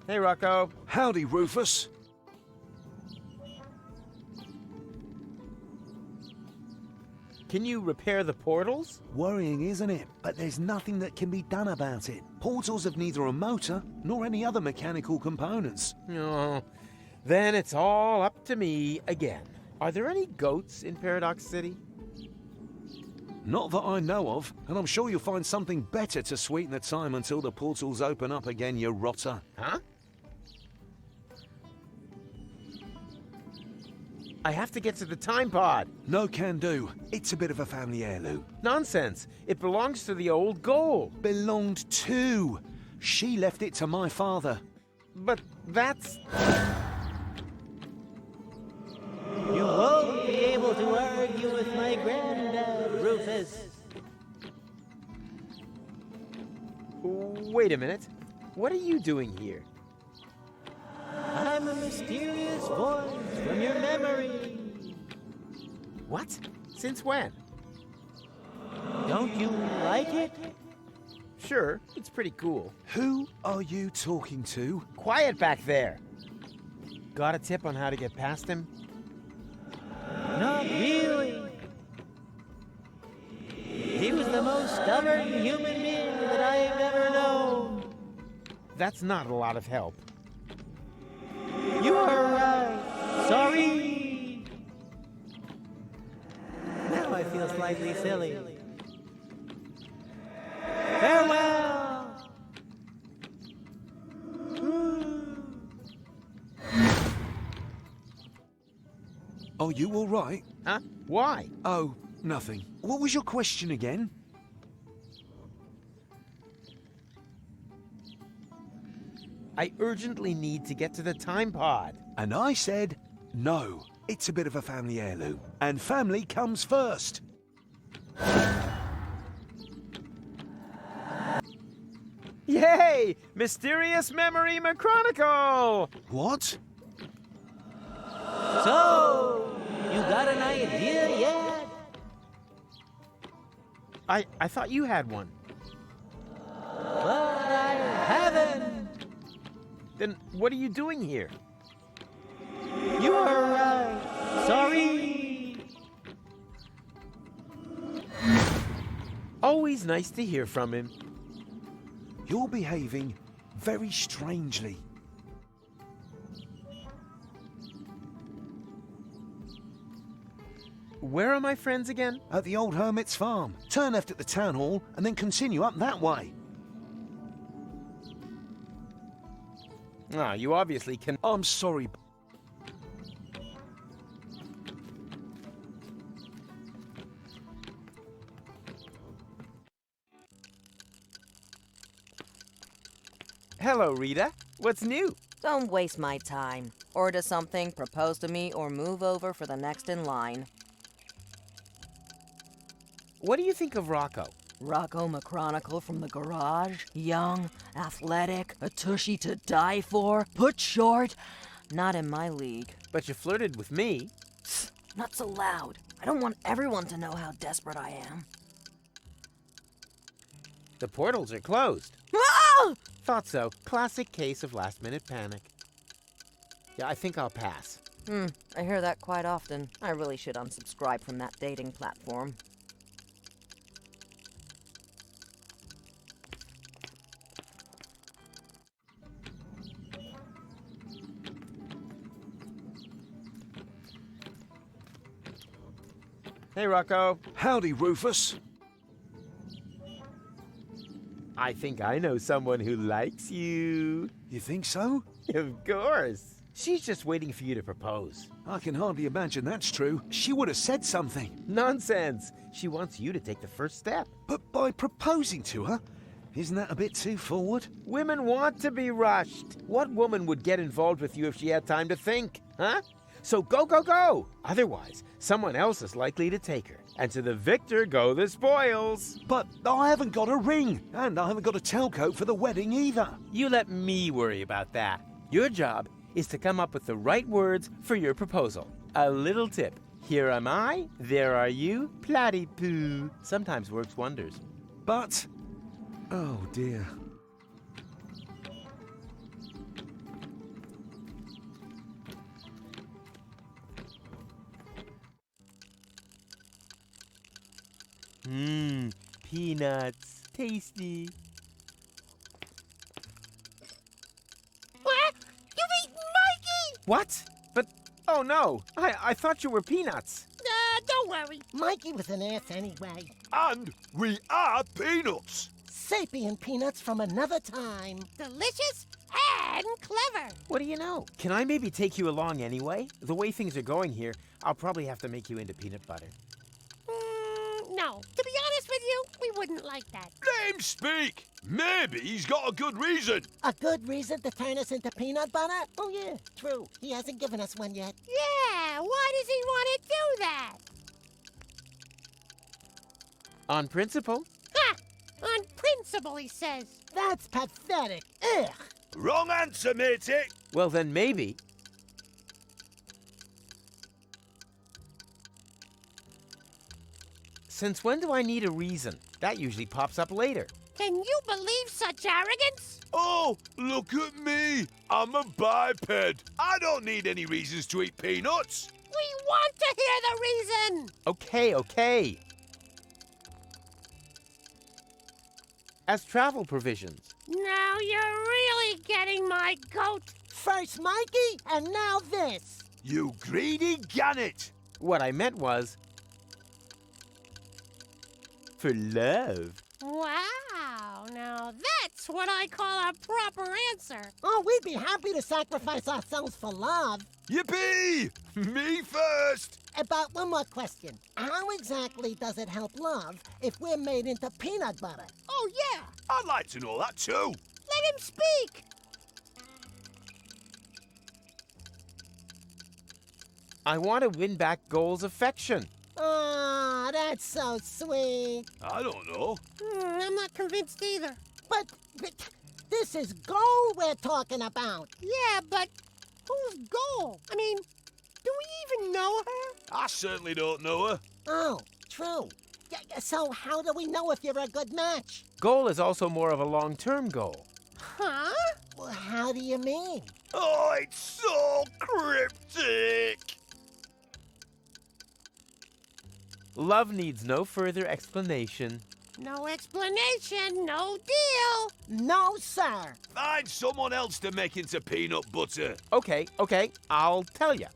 Hey, Rocco. Howdy, Rufus. Can you repair the portals? Worrying, isn't it? But there's nothing that can be done about it. Portals have neither a motor nor any other mechanical components. Oh, then it's all up to me again. Are there any goats in Paradox City? Not that I know of, and I'm sure you'll find something better to sweeten the time until the portals open up again, you rotter. Huh? I have to get to the time pod. No can do. It's a bit of a family heirloom. Nonsense. It belongs to the old goal. Belonged to. She left it to my father. But that's... You won't be able to argue with my granddad, Rufus. Wait a minute. What are you doing here? I'm a mysterious voice from your memory. What? Since when? Don't you like it? Sure, it's pretty cool. Who are you talking to? Quiet back there. Got a tip on how to get past him? Not really. He was the most stubborn human being that I've ever known. That's not a lot of help. You are right. Sorry. Now I feel slightly silly. Farewell. Are you all right? Huh? Why? Oh, nothing. What was your question again? I urgently need to get to the time pod. And I said, no. It's a bit of a family heirloom. And family comes first. Yay! Mysterious Memory Chronicle! What? So, you got an idea yet? I thought you had one. But I haven't. Then what are you doing here? You are right. Sorry. Always nice to hear from him. You're behaving very strangely. Where are my friends again? At the old hermit's farm. Turn left at the town hall and then continue up that way. Ah, you obviously can. I'm sorry. Hello, Rita. What's new? Don't waste my time. Order something, propose to me, or move over for the next in line. What do you think of Rocco? Rocco McChronicle from the garage. Young, athletic, a tushy to die for, put short. Not in my league. But you flirted with me. Not so loud. I don't want everyone to know how desperate I am. The portals are closed. Ah! Thought so. Classic case of last-minute panic. Yeah, I think I'll pass. I hear that quite often. I really should unsubscribe from that dating platform. Hey, Rocco. Howdy, Rufus. I think I know someone who likes you. You think so? Of course. She's just waiting for you to propose. I can hardly imagine that's true. She would have said something. Nonsense. She wants you to take the first step. But by proposing to her, isn't that a bit too forward? Women want to be rushed. What woman would get involved with you if she had time to think, huh? So go, go, go! Otherwise, someone else is likely to take her. And to the victor go the spoils. But I haven't got a ring, and I haven't got a tailcoat for the wedding either. You let me worry about that. Your job is to come up with the right words for your proposal. A little tip. Here am I, there are you, platypoo. Sometimes works wonders. But... oh dear. Peanuts. Tasty. What? You've eaten Mikey! What? But, oh no, I thought you were peanuts. Don't worry. Mikey was an ass anyway. And we are peanuts. Sapient peanuts from another time. Delicious and clever. What do you know? Can I maybe take you along anyway? The way things are going here, I'll probably have to make you into peanut butter. No. To be honest with you, we wouldn't like that. Let him speak. Maybe he's got a good reason. A good reason to turn us into peanut butter? Oh, yeah, true. He hasn't given us one yet. Yeah, why does he want to do that? On principle. Ha! On principle, he says. That's pathetic. Ugh. Wrong answer, matey. Well, then maybe. Since when do I need a reason? That usually pops up later. Can you believe such arrogance? Oh, look at me. I'm a biped. I don't need any reasons to eat peanuts. We want to hear the reason! Okay. As travel provisions. Now you're really getting my goat. First Mikey, and now this. You greedy gannet. What I meant was... for love. Wow, now that's what I call a proper answer. Oh, we'd be happy to sacrifice ourselves for love. Yippee! Me first! About one more question. How exactly does it help love if we're made into peanut butter? Oh, yeah. I'd like to know that too. Let him speak. I want to win back Goal's affection. Oh, that's so sweet. I don't know. I'm not convinced either. But this is Goal we're talking about. Yeah, but who's Goal? I mean, do we even know her? I certainly don't know her. Oh, true. So how do we know if you're a good match? Goal is also more of a long-term goal. Huh? Well, how do you mean? Oh, it's so cryptic. Love needs no further explanation. No explanation, no deal. No, sir. Find someone else to make into peanut butter. Okay, I'll tell you.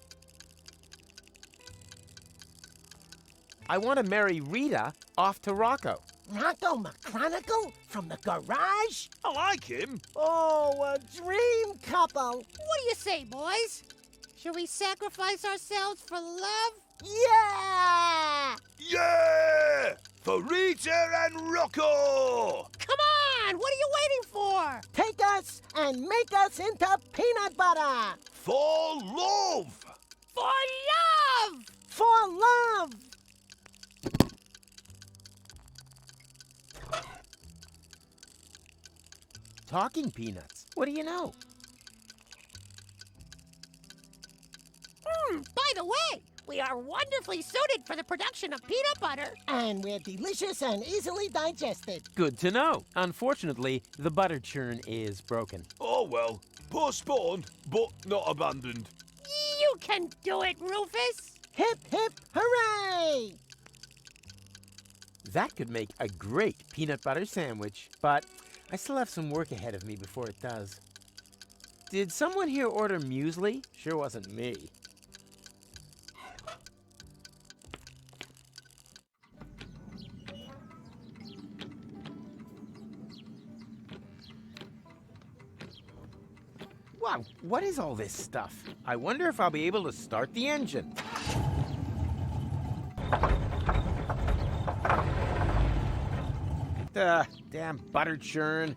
I want to marry Rita off to Rocco. Rocco McChronicle from the garage? I like him. Oh, a dream couple. What do you say, boys? Should we sacrifice ourselves for love? Yeah! Yeah! For Rita and Rocco! Come on! What are you waiting for? Take us and make us into peanut butter! For love! For love! For love! Talking peanuts. What do you know? By the way, we are wonderfully suited for the production of peanut butter. And we're delicious and easily digested. Good to know. Unfortunately, the butter churn is broken. Oh well, postponed, but not abandoned. You can do it, Rufus! Hip, hip, hooray! That could make a great peanut butter sandwich, but I still have some work ahead of me before it does. Did someone here order muesli? Sure wasn't me. Wow, what is all this stuff? I wonder if I'll be able to start the engine. Damn butter churn.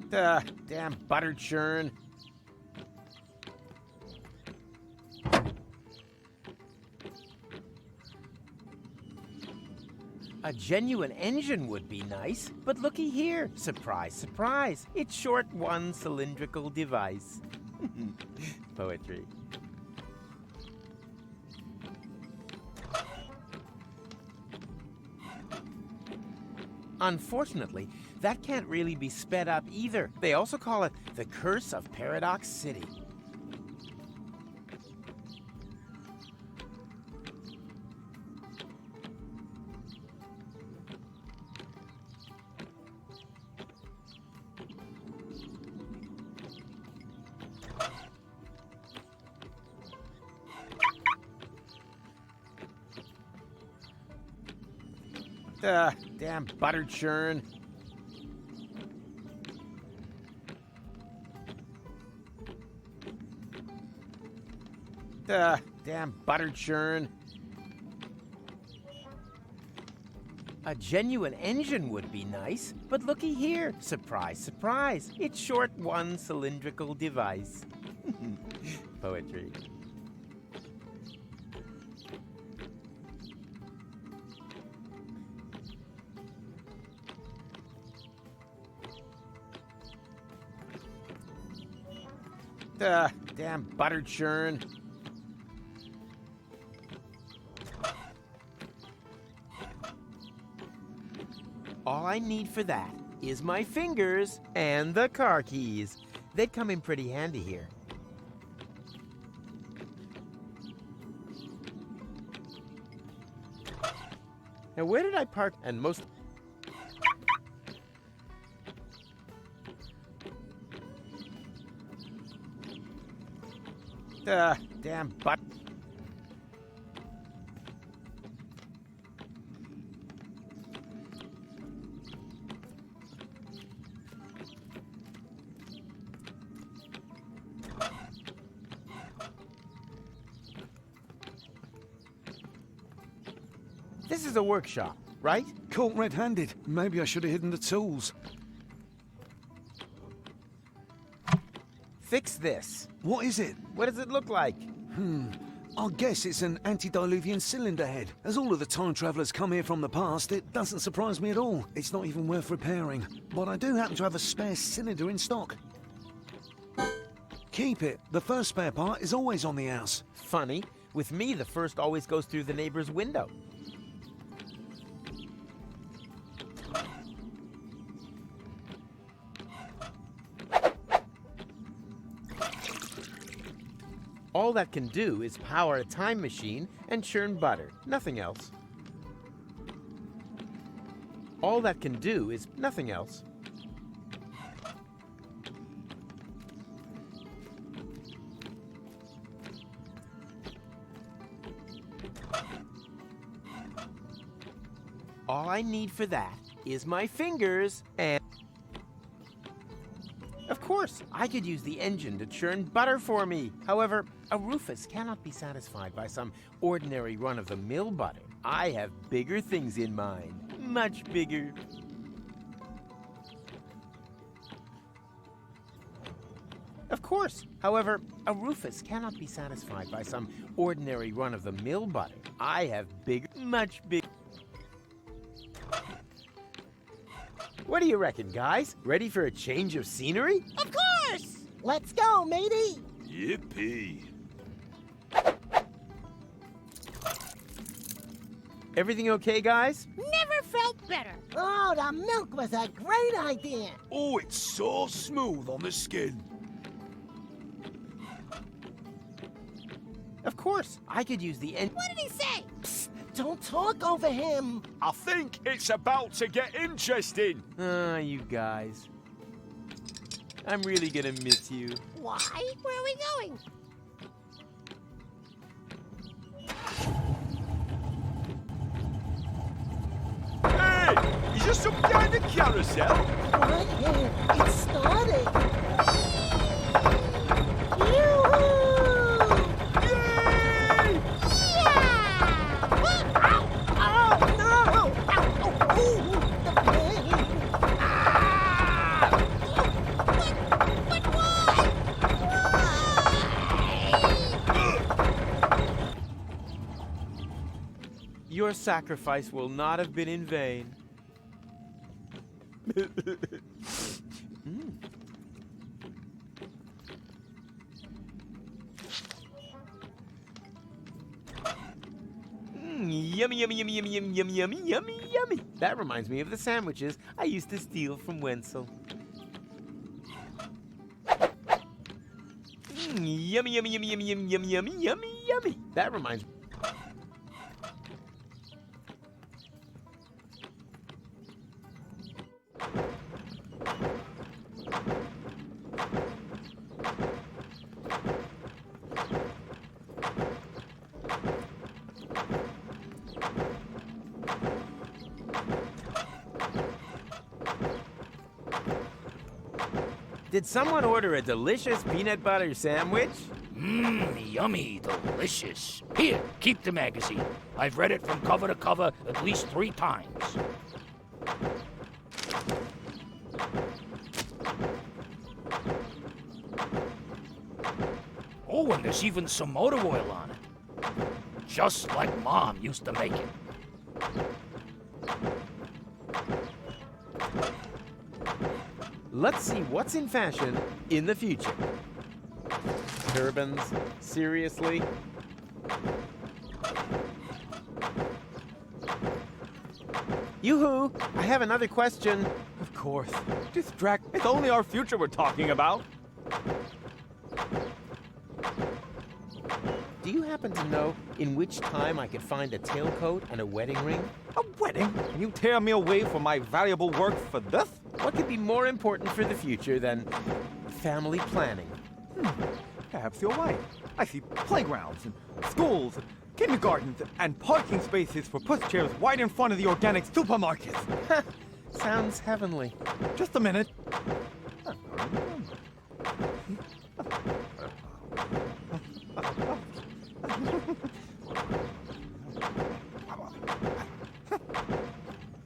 Damn butter churn. A genuine engine would be nice, but looky here. Surprise, surprise. It's short one cylindrical device. Poetry. Unfortunately, that can't really be sped up either. They also call it the Curse of Paradox City. Damn butter churn. Damn butter churn. A genuine engine would be nice, but looky here. Surprise, surprise. It's short one cylindrical device. Poetry. Damn butter churn. All I need for that is my fingers and the car keys. They'd come in pretty handy here. Now, where did I park? And most... damn butt. This is a workshop, right? Caught red-handed. Maybe I should have hidden the tools. Fix this. What is it? What does it look like? I guess it's an antediluvian cylinder head. As all of the time travelers come here from the past, it doesn't surprise me at all. It's not even worth repairing. But I do happen to have a spare cylinder in stock. Keep it. The first spare part is always on the house. Funny. With me, the first always goes through the neighbor's window. All that can do is power a time machine and churn butter, nothing else. All that can do is nothing else. All I need for that is my fingers and... Of course, I could use the engine to churn butter for me. However, a Rufus cannot be satisfied by some ordinary run-of-the-mill butter. I have bigger things in mind. Much bigger. Of course, however, a Rufus cannot be satisfied by some ordinary run-of-the-mill butter. I have bigger, much bigger. What do you reckon, guys? Ready for a change of scenery? Of course! Let's go, matey! Yippee. Everything okay, guys? Never felt better. Oh, the milk was a great idea. Oh, it's so smooth on the skin. Of course, I could use the engine. What did he say? Psst, don't talk over him. I think it's about to get interesting. You guys. I'm really gonna miss you. Why? Where are we going? Hey! Is there something behind the carousel? What? It started. Your sacrifice will not have been in vain. Yummy, yummy, yummy, yummy, yummy, yummy, yummy, yummy, yummy. That reminds me of the sandwiches I used to steal from Wenzel. Yummy, yummy, yummy, yummy, yummy, yummy, yummy, yummy, yummy. That reminds me. Did someone order a delicious peanut butter sandwich? Mmm, yummy, delicious. Here, keep the magazine. I've read it from cover to cover at least 3 times. Oh, and there's even some motor oil on it. Just like Mom used to make it. Let's see what's in fashion in the future. Turbans? Seriously? Yoo-hoo! I have another question. Of course. Distract. It's only our future we're talking about. Do you happen to know in which time I could find a tailcoat and a wedding ring? A wedding? Can you tear me away from my valuable work for this? What could be more important for the future than family planning? Perhaps you're right. I see playgrounds and schools and kindergartens and parking spaces for pushchairs right in front of the organic supermarkets. Sounds heavenly. Just a minute.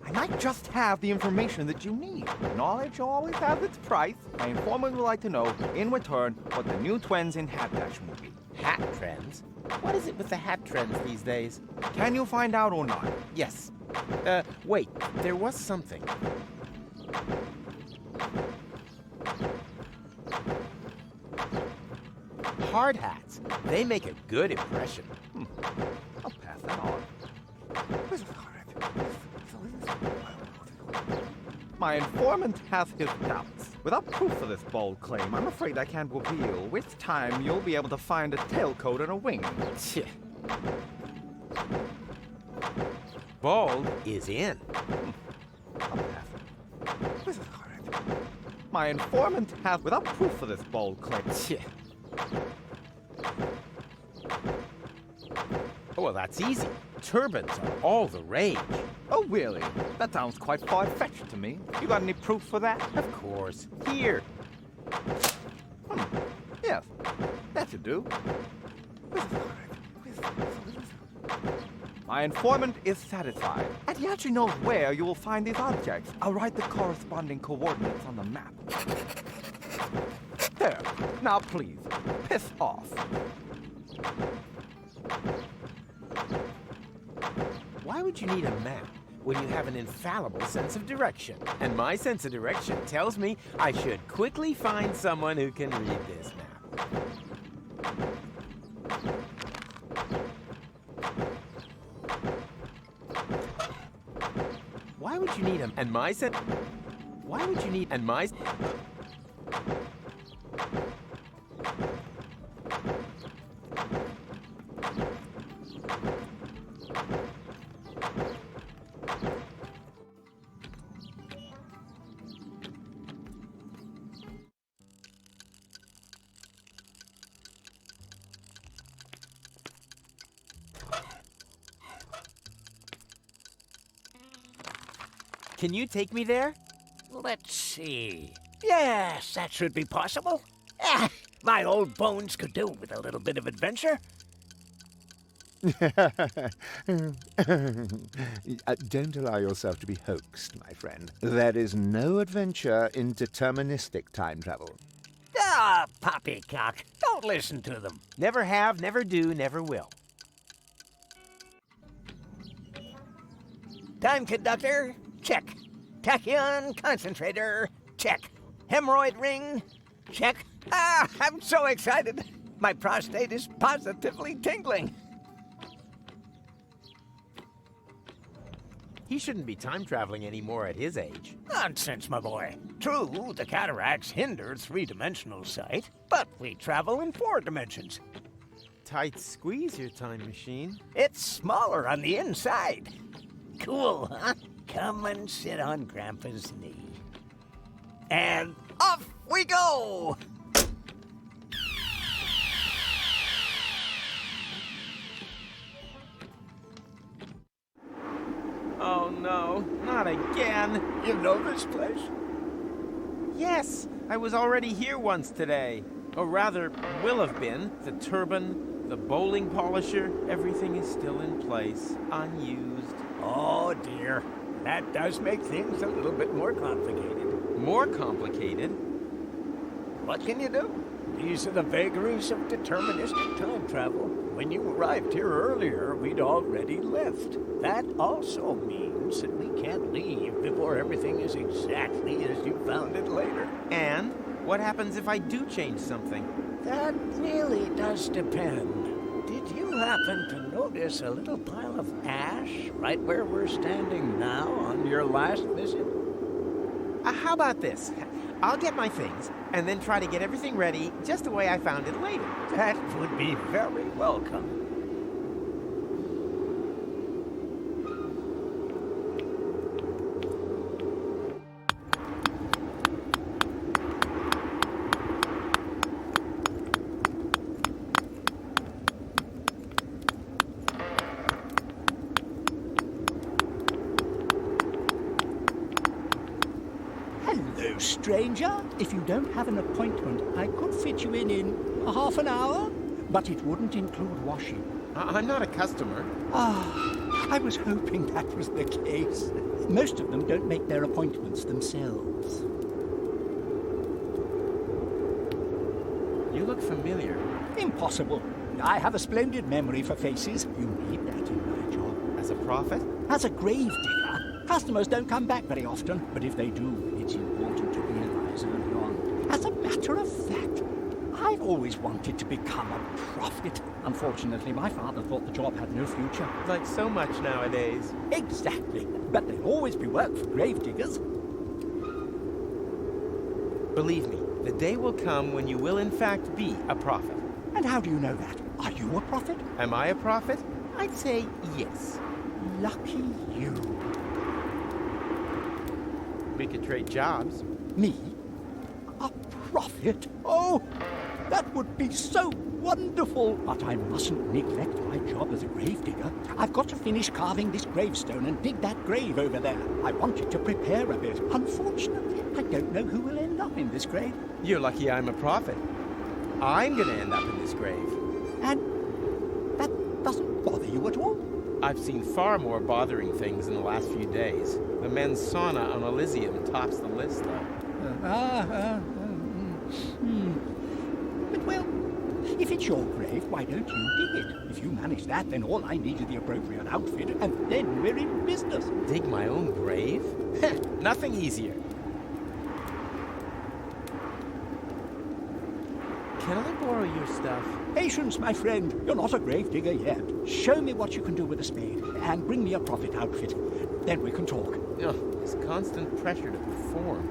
I might just have the information that you need. Knowledge always has its price. My informant would like to know, in return, what the new trends in hat fashion will be. Hat trends? What is it with the hat trends these days? Can you find out or not? Yes. Wait, there was something. Hard hats. They make a good impression. I'll pass that on. My informant has his doubts. Without proof of this bold claim, I'm afraid I can't reveal which time you'll be able to find a tailcoat and a wing. Bold is in. I'll pass it. My informant has, without proof of this bold claim. Oh, well, that's easy. Turbans are all the rage. Oh, really? That sounds quite far-fetched to me. You got any proof for that? Of course. Here. Yes, that should do. My informant is satisfied, and he actually knows where you will find these objects. I'll write the corresponding coordinates on the map. There. Now, please, piss off. Why would you need a map when you have an infallible sense of direction? And my sense of direction tells me I should quickly find someone who can read this map. Why would you need a... And my sense... Why would you need... And my... Can you take me there? Let's see. Yes, that should be possible. My old bones could do with a little bit of adventure. Don't allow yourself to be hoaxed, my friend. There is no adventure in deterministic time travel. Ah, poppycock. Don't listen to them. Never have, never do, never will. Time conductor, check. Tachyon concentrator, check. Hemorrhoid ring, check. Ah, I'm so excited. My prostate is positively tingling. He shouldn't be time traveling anymore at his age. Nonsense, my boy. True, the cataracts hinder three-dimensional sight, but we travel in 4 dimensions. Tight squeeze, your time machine. It's smaller on the inside. Cool, huh? Come and sit on Grandpa's knee. And off we go! Oh no, not again. You know this place? Yes, I was already here once today. Or rather, will have been. The turban, the bowling polisher, everything is still in place, unused. Oh dear, that does make things a little bit more complicated. More complicated? What can you do? These are the vagaries of deterministic time travel. When you arrived here earlier, we'd already left. That also means that we can't leave before everything is exactly as you found it later. And what happens if I do change something? That really does depend. Did you happen to notice a little pile of ash right where we're standing now on your last visit? How about this? I'll get my things, and then try to get everything ready just the way I found it later. That would be very welcome. Hello, stranger. If you don't have an appointment, I could fit you in half an hour, but it wouldn't include washing. I'm not a customer. I was hoping that was the case. Most of them don't make their appointments themselves. You look familiar. Impossible. I have a splendid memory for faces. You need that in my job. As a prophet? As a grave digger. Customers don't come back very often, but if they do, it's important to realize early on. As a matter of fact, I've always wanted to become a prophet. Unfortunately, my father thought the job had no future. Like so much nowadays. Exactly. But there'll always be work for grave diggers. Believe me, the day will come when you will in fact be a prophet. And how do you know that? Are you a prophet? Am I a prophet? I'd say yes. Lucky you. We could trade jobs. Me? A prophet? Oh, that would be so wonderful. But I mustn't neglect my job as a gravedigger. I've got to finish carving this gravestone and dig that grave over there. I wanted to prepare a bit. Unfortunately, I don't know who will end up in this grave. You're lucky I'm a prophet. I'm gonna end up in this grave. And that doesn't bother you at all? I've seen far more bothering things in the last few days. The men's sauna on Elysium tops the list, though. But well, if it's your grave, why don't you dig it? If you manage that, then all I need is the appropriate outfit, and then we're in business. Dig my own grave? Nothing easier. Can I borrow your stuff? Patience, my friend. You're not a grave digger yet. Show me what you can do with a spade, and bring me a prophet outfit. Then we can talk. Oh, this constant pressure to perform.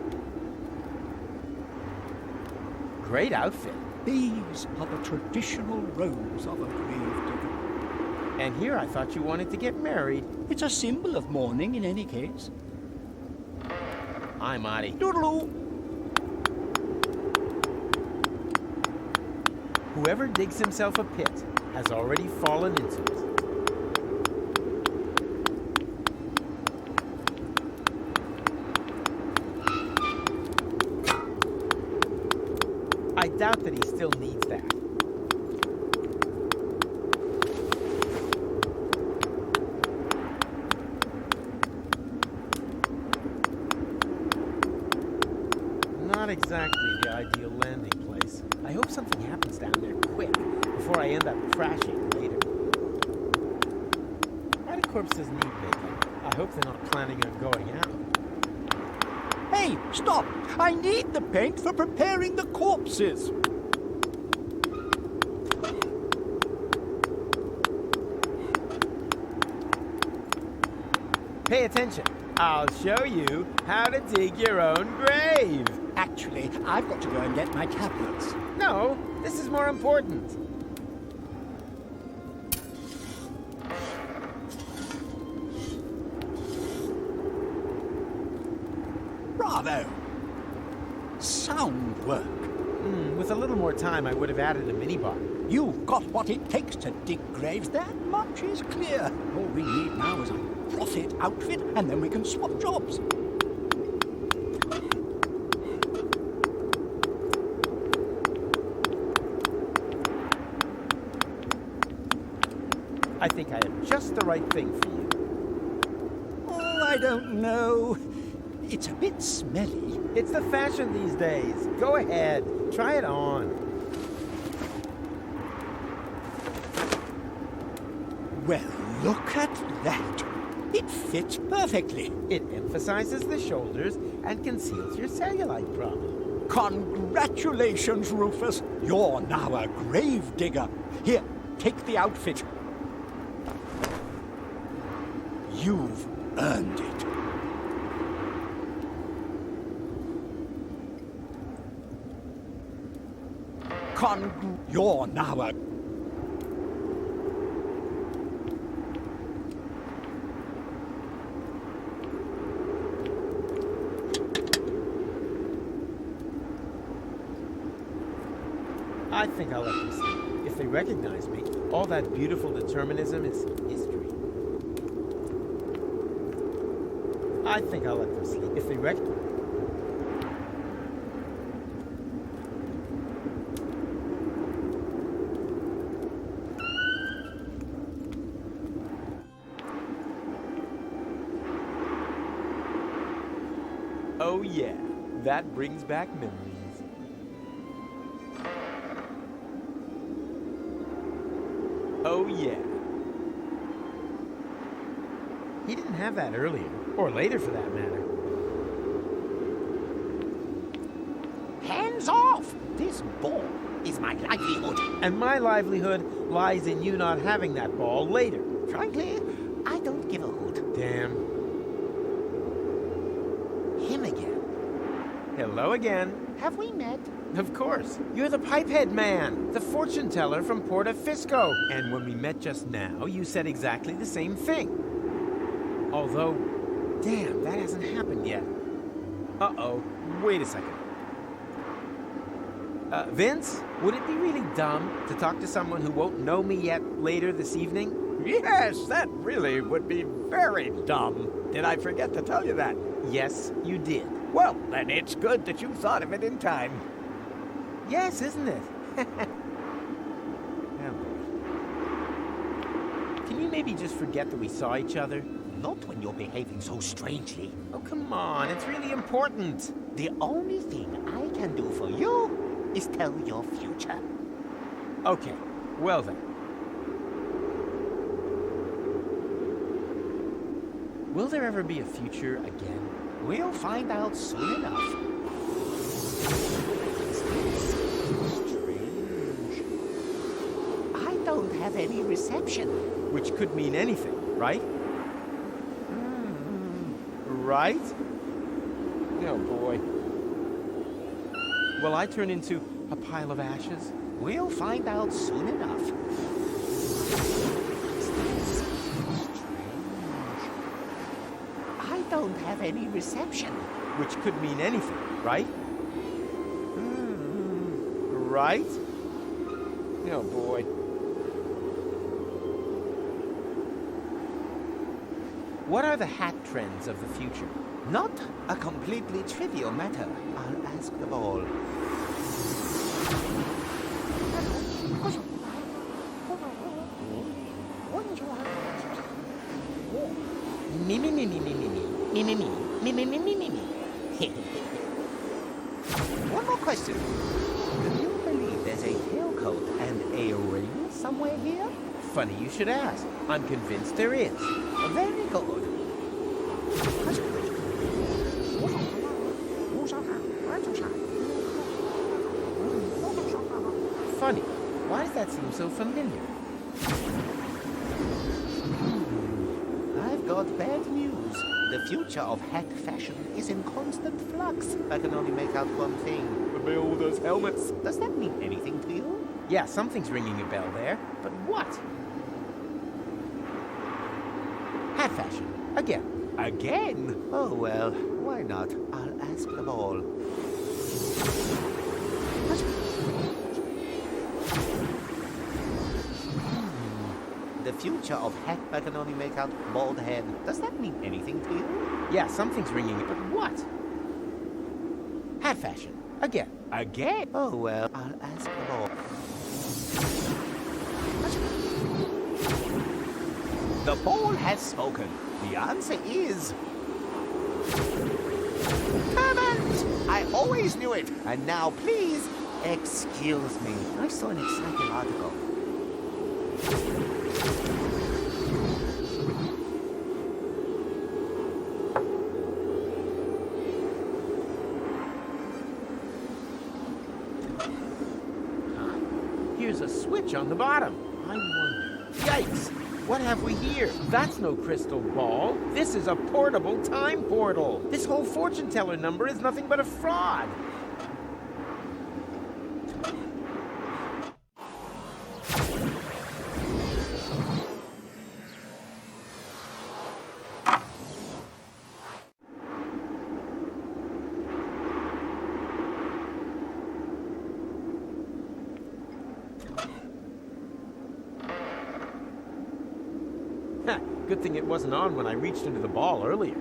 Great outfit. These are the traditional robes of a grave digger. And here I thought you wanted to get married. It's a symbol of mourning in any case. Hi, Marty. Doodaloo. Whoever digs himself a pit has already fallen into it. I doubt that he still needs that. Not exactly the ideal landing place. I hope something happens down there quick, before I end up crashing later. Why do corpses need making? I hope they're not planning on going out. Hey, stop! I need the paint for preparing the corpses. Pay attention. I'll show you how to dig your own grave. Actually, I've got to go and get my tablets. No, this is more important. Bravo! Sound work. With a little more time, I would have added a minibar. You've got what it takes to dig graves. That much is clear. All we need now is a prophet outfit, and then we can swap jobs. I think I have just the right thing for you. Oh, I don't know. It's a bit smelly. It's the fashion these days. Go ahead. Try it on. Well, look at that. It fits perfectly. It emphasizes the shoulders and conceals your cellulite problem. Congratulations, Rufus. You're now a grave digger. Here, Take the outfit. You've earned it. You're now a... I think I'll let them sleep. If they recognize me, all that beautiful determinism is history. I think I'll let them sleep. If they recognize... Oh yeah, that brings back memories. Oh yeah. He didn't have that earlier, or later for that matter. Hands off! This ball is my livelihood. And my livelihood lies in you not having that ball later. Frankly, I don't give a hoot. Damn. Him again. Hello again. Have we met? Of course. You're the pipehead man, the fortune teller from Porta Fisco. And when we met just now, you said exactly the same thing. Although, damn, that hasn't happened yet. Uh-oh. Wait a second. Vince, would it be really dumb to talk to someone who won't know me yet later this evening? Yes, that really would be very dumb. Did I forget to tell you that? Yes, you did. Well, then it's good that you thought of it in time. Yes, isn't it? Oh, boy. Can you maybe just forget that we saw each other? Not when you're behaving so strangely. Oh, come on. It's really important. The only thing I can do for you is tell your future. Okay. Well, then. Will there ever be a future again? We'll find out soon enough. Strange. I don't have any reception. Which could mean anything, right? Right? Oh, boy. Will I turn into a pile of ashes? We'll find out soon enough. I don't have any reception. Which could mean anything, right? Right? Oh, boy. What are the hat trends of the future? Not a completely trivial matter. I'll ask the ball. Me, me, me, me, me, me, me, me, me, me, me, me, me, me, me, me. One more question. Do you believe there's a tailcoat and a ring somewhere here? Funny you should ask. I'm convinced there is. Very good. Funny. Why does that seem so familiar? I've got bad news. The future of hat fashion is in constant flux. I can only make out one thing. The builder's helmets. Does that mean anything to you? Yeah, something's ringing a bell there. But what? Hat fashion. Again. Again? Oh, well, why not? I'll ask the ball. The future of hat, I can only make out bald head. Does that mean anything to you? Yeah, something's ringing it, but what? Hat fashion. Again. Again? Oh, well, I'll ask the ball. The ball has spoken. The answer is... Heavens! I always knew it. And now, please, excuse me. I saw an exciting article. Here's a switch on the bottom. I wonder... Yikes! What have we here? That's no crystal ball. This is a portable time portal. This whole fortune teller number is nothing but a fraud. Good thing it wasn't on when I reached into the ball earlier.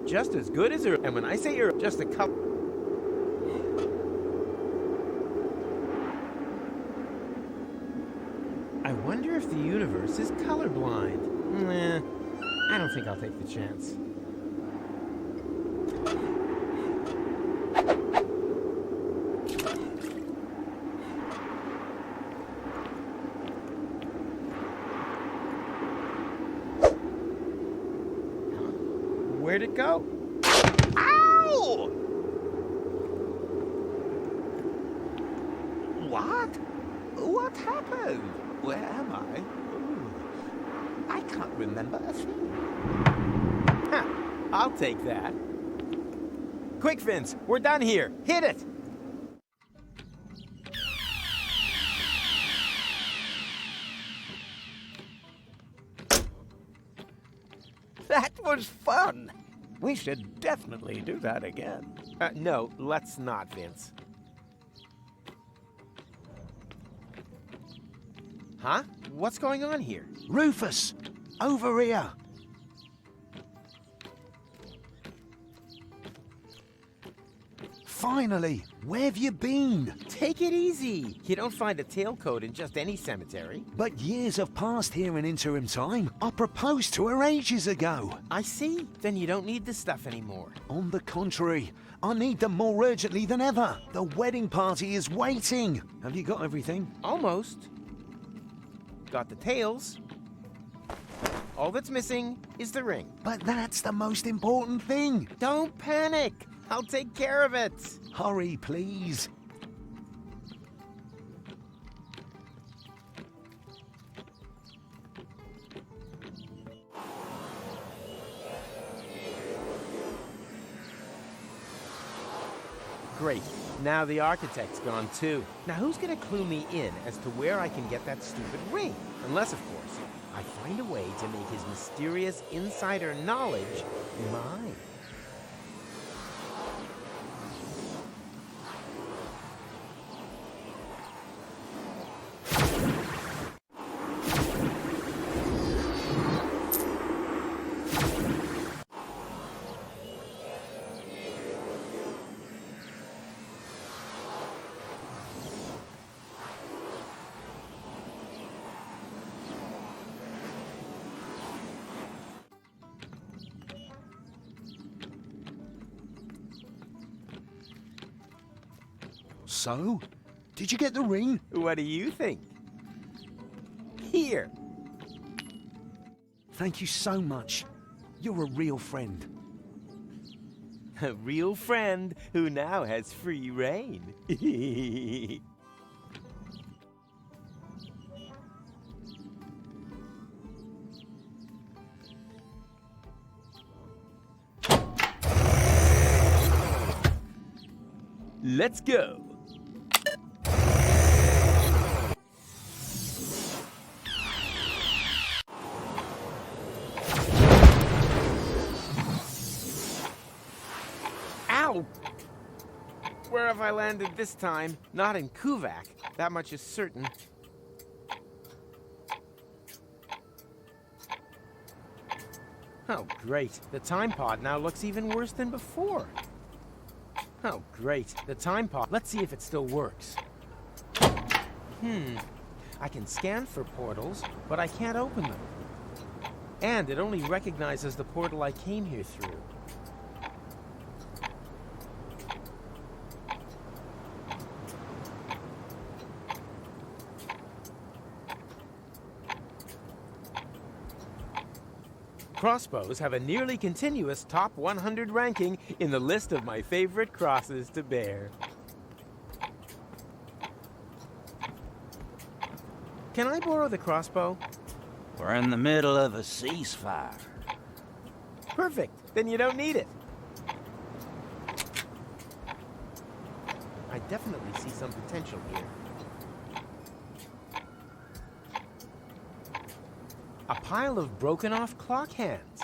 Just as good as her. And when I say you're just a couple... I wonder if the universe is colorblind. Nah, I don't think I'll take the chance. Where'd it go? Ow! What? What happened? Where am I? I can't remember a thing. Ha! I'll take that. Quick, Vince, we're done here. Hit it! That was fun. We should definitely do that again. No, let's not, Vince. Huh? What's going on here? Rufus, over here. Finally, where have you been? Take it easy. You don't find a tailcoat in just any cemetery. But years have passed here in interim time. I proposed to her ages ago. I see. Then you don't need this stuff anymore. On the contrary, I need them more urgently than ever. The wedding party is waiting. Have you got everything? Almost. Got the tails. All that's missing is the ring. But that's the most important thing. Don't panic. I'll take care of it. Hurry, please. Great. Now the architect's gone too. Now who's gonna clue me in as to where I can get that stupid ring? Unless, of course, I find a way to make his mysterious insider knowledge mine. So, did you get the ring? What do you think? Here. Thank you so much. You're a real friend. A real friend who now has free reign. Let's go. Ow! Where have I landed this time? Not in Kuvak. That much is certain. Oh, great. The time pod now looks even worse than before. Oh, great. The time pod. Let's see if it still works. I can scan for portals, but I can't open them. And it only recognizes the portal I came here through. Crossbows have a nearly continuous top 100 ranking in the list of my favorite crosses to bear. Can I borrow the crossbow? We're in the middle of a ceasefire. Perfect. Then you don't need it. I definitely see some potential here. A pile of broken-off clock hands.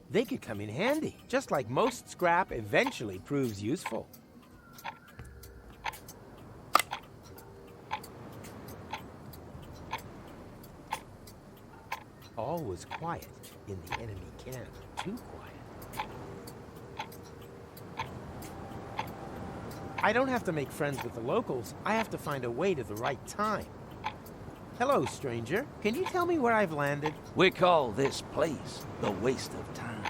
They could come in handy, just like most scrap eventually proves useful. All was quiet in the enemy camp. Too quiet. I don't have to make friends with the locals. I have to find a way to the right time. Hello, stranger. Can you tell me where I've landed? We call this place the waste of time.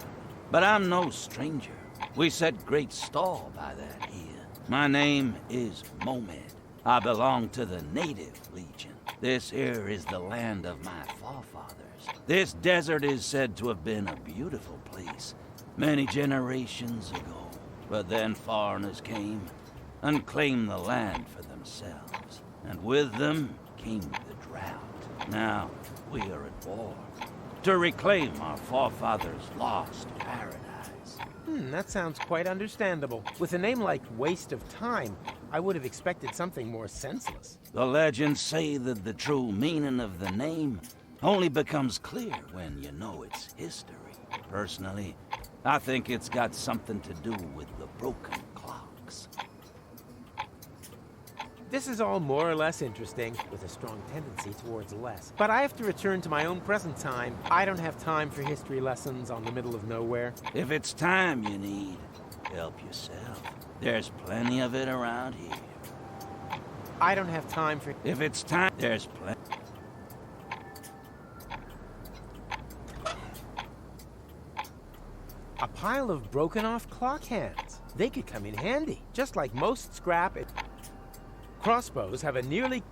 But I'm no stranger. We set great store by that here. My name is Momed. I belong to the Native Legion. This here is the land of my forefathers. This desert is said to have been a beautiful place many generations ago. But then foreigners came and claimed the land for themselves. And with them came the drought. Now, we are at war to reclaim our forefathers' lost paradise. That sounds quite understandable. With a name like Waste of Time, I would have expected something more senseless. The legends say that the true meaning of the name only becomes clear when you know its history. Personally, I think it's got something to do with the broken clocks. This is all more or less interesting, with a strong tendency towards less. But I have to return to my own present time. I don't have time for history lessons on the middle of nowhere. If it's time you need, help yourself. There's plenty of it around here. I don't have time for... If it's time, there's plenty. A pile of broken-off clock hands. They could come in handy, just like most scrap... Crossbows have a nearly...